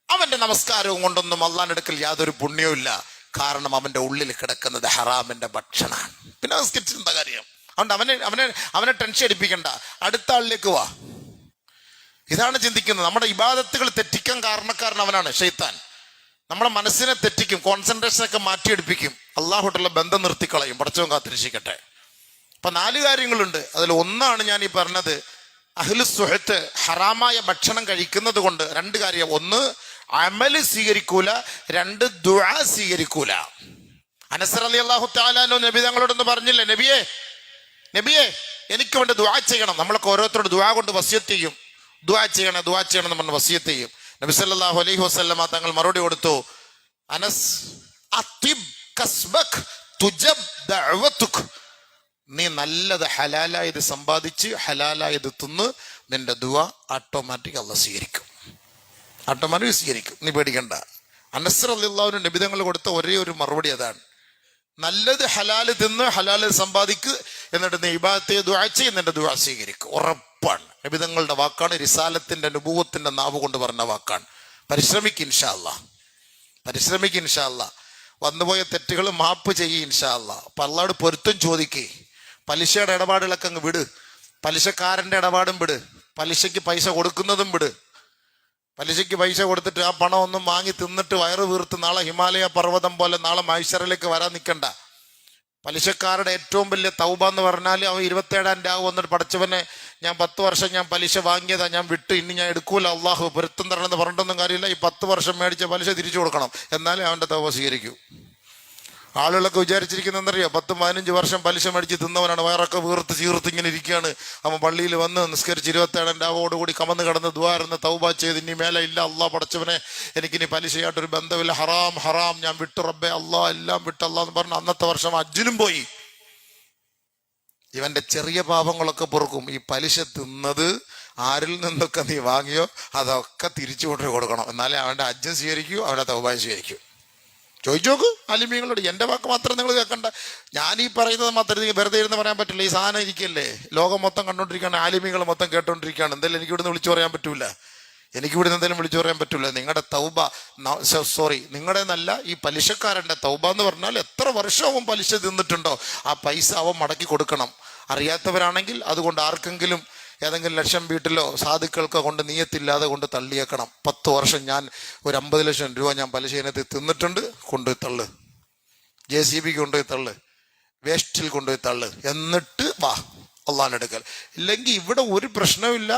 അവന്റെ നമസ്കാരവും കൊണ്ടൊന്നും അള്ളാന്റെ അടുക്കൽ യാതൊരു പുണ്യവും ഇല്ല. കാരണം അവന്റെ ഉള്ളിൽ കിടക്കുന്നത് ഹറാമിന്റെ ഭക്ഷണമാണ്. പിന്നെ നിസ്കരിച്ചിരുന്ന കാര്യം. അതുകൊണ്ട് അവനെ ടെൻഷൻ അടിപ്പിക്കണ്ട, അടുത്ത ആളിലേക്ക് വാ. ഇതാണ് ചിന്തിക്കുന്നത്. നമ്മുടെ ഇബാദത്തുകൾ തെറ്റിക്കാൻ കാരണക്കാരൻ അവനാണ് ശൈത്താൻ. നമ്മുടെ മനസ്സിനെ തെറ്റിക്കും, കോൺസെൻട്രേഷനൊക്കെ മാറ്റിയെടുപ്പിക്കും, അള്ളാഹുട്ടുള്ള ബന്ധം നിർത്തിക്കളയും. പടച്ചവൻ കാത്തിരക്ഷിക്കട്ടെ. അപ്പൊ 4 കാര്യങ്ങളുണ്ട്. അതിൽ ഒന്നാണ് ഞാൻ ഈ പറഞ്ഞത്, അഹ്ലു സുഹത്ത് ഹറാമായ ഭക്ഷണം കഴിക്കുന്നത് കൊണ്ട് 2 കാര്യം. 1 അമല് സ്വീകരിക്കൂല, 2 ദുആ സ്വീകരിക്കൂല. അനസ് റളിയല്ലാഹു തആല അൻഹു നബി തങ്ങളോടൊന്ന് പറഞ്ഞില്ലേ, നബിയെ എനിക്ക് വേണ്ടി ദുആ ചെയ്യണം. നമ്മളൊക്കെ ഓരോരുത്തരോട് ദുആ കൊണ്ട് വസിയത്ത് ചെയ്യും. ദുആ ചെയ്യണം എന്ന് പറഞ്ഞ് വസിയത്ത് ചെയ്യും. നബി സല്ലല്ലാഹു അലൈഹി വസല്ലമ തങ്ങൾ മറുപടി കൊടുത്തു, അനസ് അത്തിബ് കസ്ബക് തുജബ് ദഅവതുക്. നീ നല്ലത് ഹലാലായത് സമ്പാദിച്ച് ഹലാലായത് തിന്ന് നിന്റെ ദുആ ഓട്ടോമാറ്റിക് അല്ലാഹ് സ്വീകരിക്കും. നീ പേടിക്കണ്ട. അനസ് റളിയല്ലാഹു അൻഹു നബി തങ്ങൾ കൊടുത്ത ഒരേ ഒരു മറുപടി അതാണ്, നല്ലത് ഹലാല് തിന്ന് ഹലാല് സമ്പാദിക്ക്, എന്നിട്ട് നീ ഇബാദത്തെ ദുആ ചെയ്യ്, നിന്റെ ദുആ സ്വീകരിക്കും. ഉറപ്പാണ്. നബി തങ്ങളുടെ വാക്കാണ്, റിസാലത്തിന്റെ നുബുവത്തിന്റെ നാവ് കൊണ്ട് പറഞ്ഞ വാക്കാണ്. പരിശ്രമിക്ക് ഇൻഷാ അല്ലാഹ്. വന്നുപോയ തെറ്റുകൾ മാപ്പ് ചെയ്യ് ഇൻഷാ അല്ലാഹ്. അപ്പൊ അല്ലാഹുവോട് പൊരുത്തം ചോദിക്കേ. പലിശയുടെ ഇടപാടുകളൊക്കെ അങ്ങ് വിട്, പലിശക്കാരന്റെ ഇടപാടും വിട്, പലിശയ്ക്ക് പൈസ കൊടുക്കുന്നതും വിട്. പലിശയ്ക്ക് പൈസ കൊടുത്തിട്ട് ആ പണം ഒന്നും വാങ്ങി തിന്നിട്ട് വയറ് വീർത്ത് നാളെ ഹിമാലയ പർവ്വതം പോലെ നാളെ മൈശറിലേക്ക് വരാൻ നിൽക്കണ്ട. പലിശക്കാരുടെ ഏറ്റവും വലിയ തൗബ എന്ന് പറഞ്ഞാൽ അവൻ 27-ാം രാവ് വന്നിട്ട് പടച്ചവനെ ഞാൻ 10 വർഷം ഞാൻ പലിശ വാങ്ങിയതാ, ഞാൻ വിട്ടു, ഇനി ഞാൻ എടുക്കൂല, അള്ളാഹു പൊരുത്തം തരണമെന്ന് പറഞ്ഞിട്ടൊന്നും കാര്യമില്ല. ഈ 10 വർഷം മേടിച്ച പലിശ തിരിച്ചു കൊടുക്കണം, എന്നാലേ അവൻ്റെ തൗബ സ്വീകരിക്കൂ. ആളുകളൊക്കെ വിചാരിച്ചിരിക്കുന്നതെന്നറിയോ, 10-15 വർഷം പലിശ മേടിച്ച് തിന്നവനാണ്, വയറൊക്കെ വീർത്ത് ചീർത്ത് ഇങ്ങനെ ഇരിക്കുകയാണ്. അവൻ പള്ളിയിൽ വന്ന് നിസ്കരിച്ച് 27-ാം രാവോടുകൂടി കമന്ന് കിടന്ന് ദ്വാരന്ന് തൗബ ചെയ്ത് ഇനി മേലെ ഇല്ല, അള്ളാഹ് പടച്ചവനെ എനിക്കിനി പലിശയായിട്ടൊരു ബന്ധമില്ല, ഹറാം ഞാൻ വിട്ടു റബ്ബെ, അള്ളാഹ് എല്ലാം വിട്ട് അള്ളാഹ് എന്ന് പറഞ്ഞ് അന്നത്തെ വർഷം ഹജ്ജിനും പോയി. ഇവന്റെ ചെറിയ പാപങ്ങളൊക്കെ പൊറുക്കും. ഈ പലിശ തിന്നത് ആരിൽ നിന്നൊക്കെ നീ വാങ്ങിയോ അതൊക്കെ തിരിച്ചു കൊണ്ടു കൊടുക്കണം, എന്നാലേ അവന്റെ ഹജ്ജും സ്വീകരിക്കൂ, അവന്റെ തൗബയും സ്വീകരിക്കൂ. ചോദിച്ചു നോക്ക് ആലിമീങ്ങളോട്. എൻ്റെ വാക്ക് മാത്രം നിങ്ങൾ കേൾക്കണ്ട, ഞാൻ ഈ പറയുന്നത് മാത്രം നിങ്ങൾ വെറുതെ ഇരുന്ന് പറയാൻ പറ്റില്ല. ഈ സാധനം ഇരിക്കല്ലേ, ലോകം മൊത്തം കണ്ടോണ്ടിരിക്കുകയാണ്, ആലിമീങ്ങൾ മൊത്തം കേട്ടോണ്ടിരിക്കുകയാണ്. എന്തായാലും എനിക്കിവിടുന്ന് വിളിച്ചു പറയാൻ പറ്റൂല, നിങ്ങളുടെ തൗബ നിങ്ങളുടെ നല്ല ഈ പലിശക്കാരൻ്റെ തൗബ എന്ന് പറഞ്ഞാൽ എത്ര വർഷവും പലിശ തിന്നിട്ടുണ്ടോ ആ പൈസ അവൻ മടക്കി കൊടുക്കണം. അറിയാത്തവരാണെങ്കിൽ അതുകൊണ്ട് ആർക്കെങ്കിലും ഏതെങ്കിലും ലക്ഷം വീട്ടിലോ സാധുക്കൾക്കോ കൊണ്ട് നീയത്തില്ലാതെ കൊണ്ട് തള്ളിയേക്കണം. 10 വർഷം ഞാൻ ഒരു 50 ലക്ഷം രൂപ ഞാൻ പലിശ ഇനത്തിൽ തിന്നിട്ടുണ്ട്, കൊണ്ടുപോയി തള്ളു, JCB കൊണ്ടുപോയി തള്ളു, വേസ്റ്റിൽ കൊണ്ടുപോയി തള്ളു, എന്നിട്ട് വാ അള്ളാഹിന്റെ അടുക്കൽ. ഇല്ലെങ്കിൽ ഇവിടെ ഒരു പ്രശ്നമില്ല,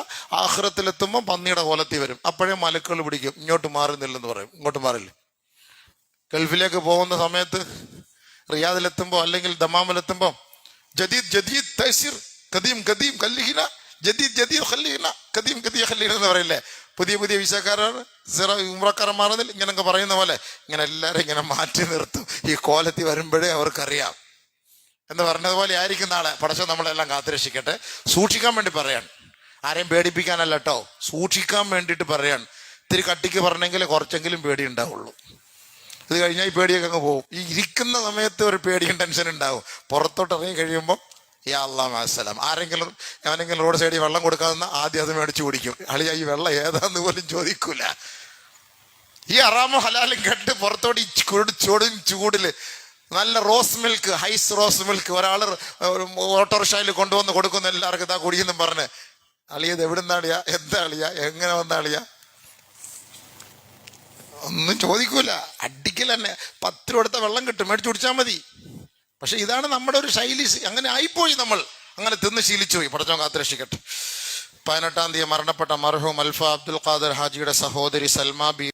ആഖിറത്തിലെത്തുമ്പോൾ പന്നിയുടെ കോലത്തിൽ വരും. അപ്പോഴേ മലക്കുകൾ പിടിക്കും, ഇങ്ങോട്ട് മാറുന്നില്ലെന്ന് പറയും. ഇങ്ങോട്ട് മാറില്ല. ഗൾഫിലേക്ക് പോകുന്ന സമയത്ത് റിയാദിലെത്തുമ്പോൾ അല്ലെങ്കിൽ ദമാമിലെത്തുമ്പോൾ ജദീദ് തൈസിർ ഖദീം ഖല്ലീന, ജദീദ് ഖല്ലീന, ഖദീം ഖല്ലീന എന്ന് പറയില്ലേ. പുതിയ വിസക്കാരാണ്, ഉംറക്കാരൻ മാറുന്നില്ല, ഇങ്ങനെയൊക്കെ പറയുന്ന പോലെ ഇങ്ങനെ എല്ലാവരും ഇങ്ങനെ മാറ്റി നിർത്തും. ഈ കോലത്തിൽ വരുമ്പോഴേ അവർക്കറിയാം എന്ന് പറഞ്ഞതുപോലെ ആയിരിക്കും നാളെ. പടച്ചവൻ നമ്മളെല്ലാം കാത്തുരക്ഷിക്കട്ടെ. സൂക്ഷിക്കാൻ വേണ്ടി പറയാണ്, ആരെയും പേടിപ്പിക്കാനല്ല കേട്ടോ, സൂക്ഷിക്കാൻ വേണ്ടിയിട്ട് പറയാണ്. ഇത്തിരി കട്ടിക്ക് പറഞ്ഞെങ്കിൽ കുറച്ചെങ്കിലും പേടി ഉണ്ടാവുള്ളൂ. ഇത് കഴിഞ്ഞാൽ ഈ പേടിയൊക്കെ അങ്ങ് പോകും. ഈ ഇരിക്കുന്ന സമയത്ത് ഒരു പേടിയും ടെൻഷൻ ഉണ്ടാവും. പുറത്തോട്ട് ഇറങ്ങി കഴിയുമ്പോൾ യാ അല്ലാഹ് മഅസ്സലാം. അവനെങ്കിലും റോഡ് സൈഡിൽ വെള്ളം കൊടുക്കാതെന്ന ആദ്യം അത് മേടിച്ചു കുടിക്കും. അളിയ ഈ വെള്ളം ഏതാന്ന് പോലും ചോദിക്കൂല. ഈ ഹറാമും ഹലാലും കെട്ട് പുറത്തോട്ട് ഈ ചൂടില് നല്ല റോസ് മിൽക്ക്, ഹൈസ് റോസ് മിൽക്ക് ഒരാൾ ഓട്ടോറിക്ഷയിൽ കൊണ്ടുവന്ന് കൊടുക്കുന്ന എല്ലാവർക്കും ഇതാ കുടിയെന്നും പറഞ്ഞ്, അളിയത് എവിടുന്നാളിയാ, എന്താ അളിയാ, എങ്ങനെ വന്നാളിയാ ഒന്നും ചോദിക്കൂല. അടിക്കൽ തന്നെ 10 രൂപ കൊടുത്ത വെള്ളം കിട്ടും, മേടിച്ച് കുടിച്ചാൽ മതി. പക്ഷെ ഇതാണ് നമ്മുടെ ഒരു ശൈലി. അങ്ങനെ ആയിപ്പോയി, നമ്മൾ അങ്ങനെ തിന്ന് ശീലിച്ചു പോയി. പടച്ചവൻ കാത്തുരക്ഷിക്കട്ടെ. 18-ാം തീയതി മരണപ്പെട്ട മർഹൂം അൽഫ അബ്ദുൽ ഖാദർ ഹാജിയുടെ സഹോദരി സൽമാ ബി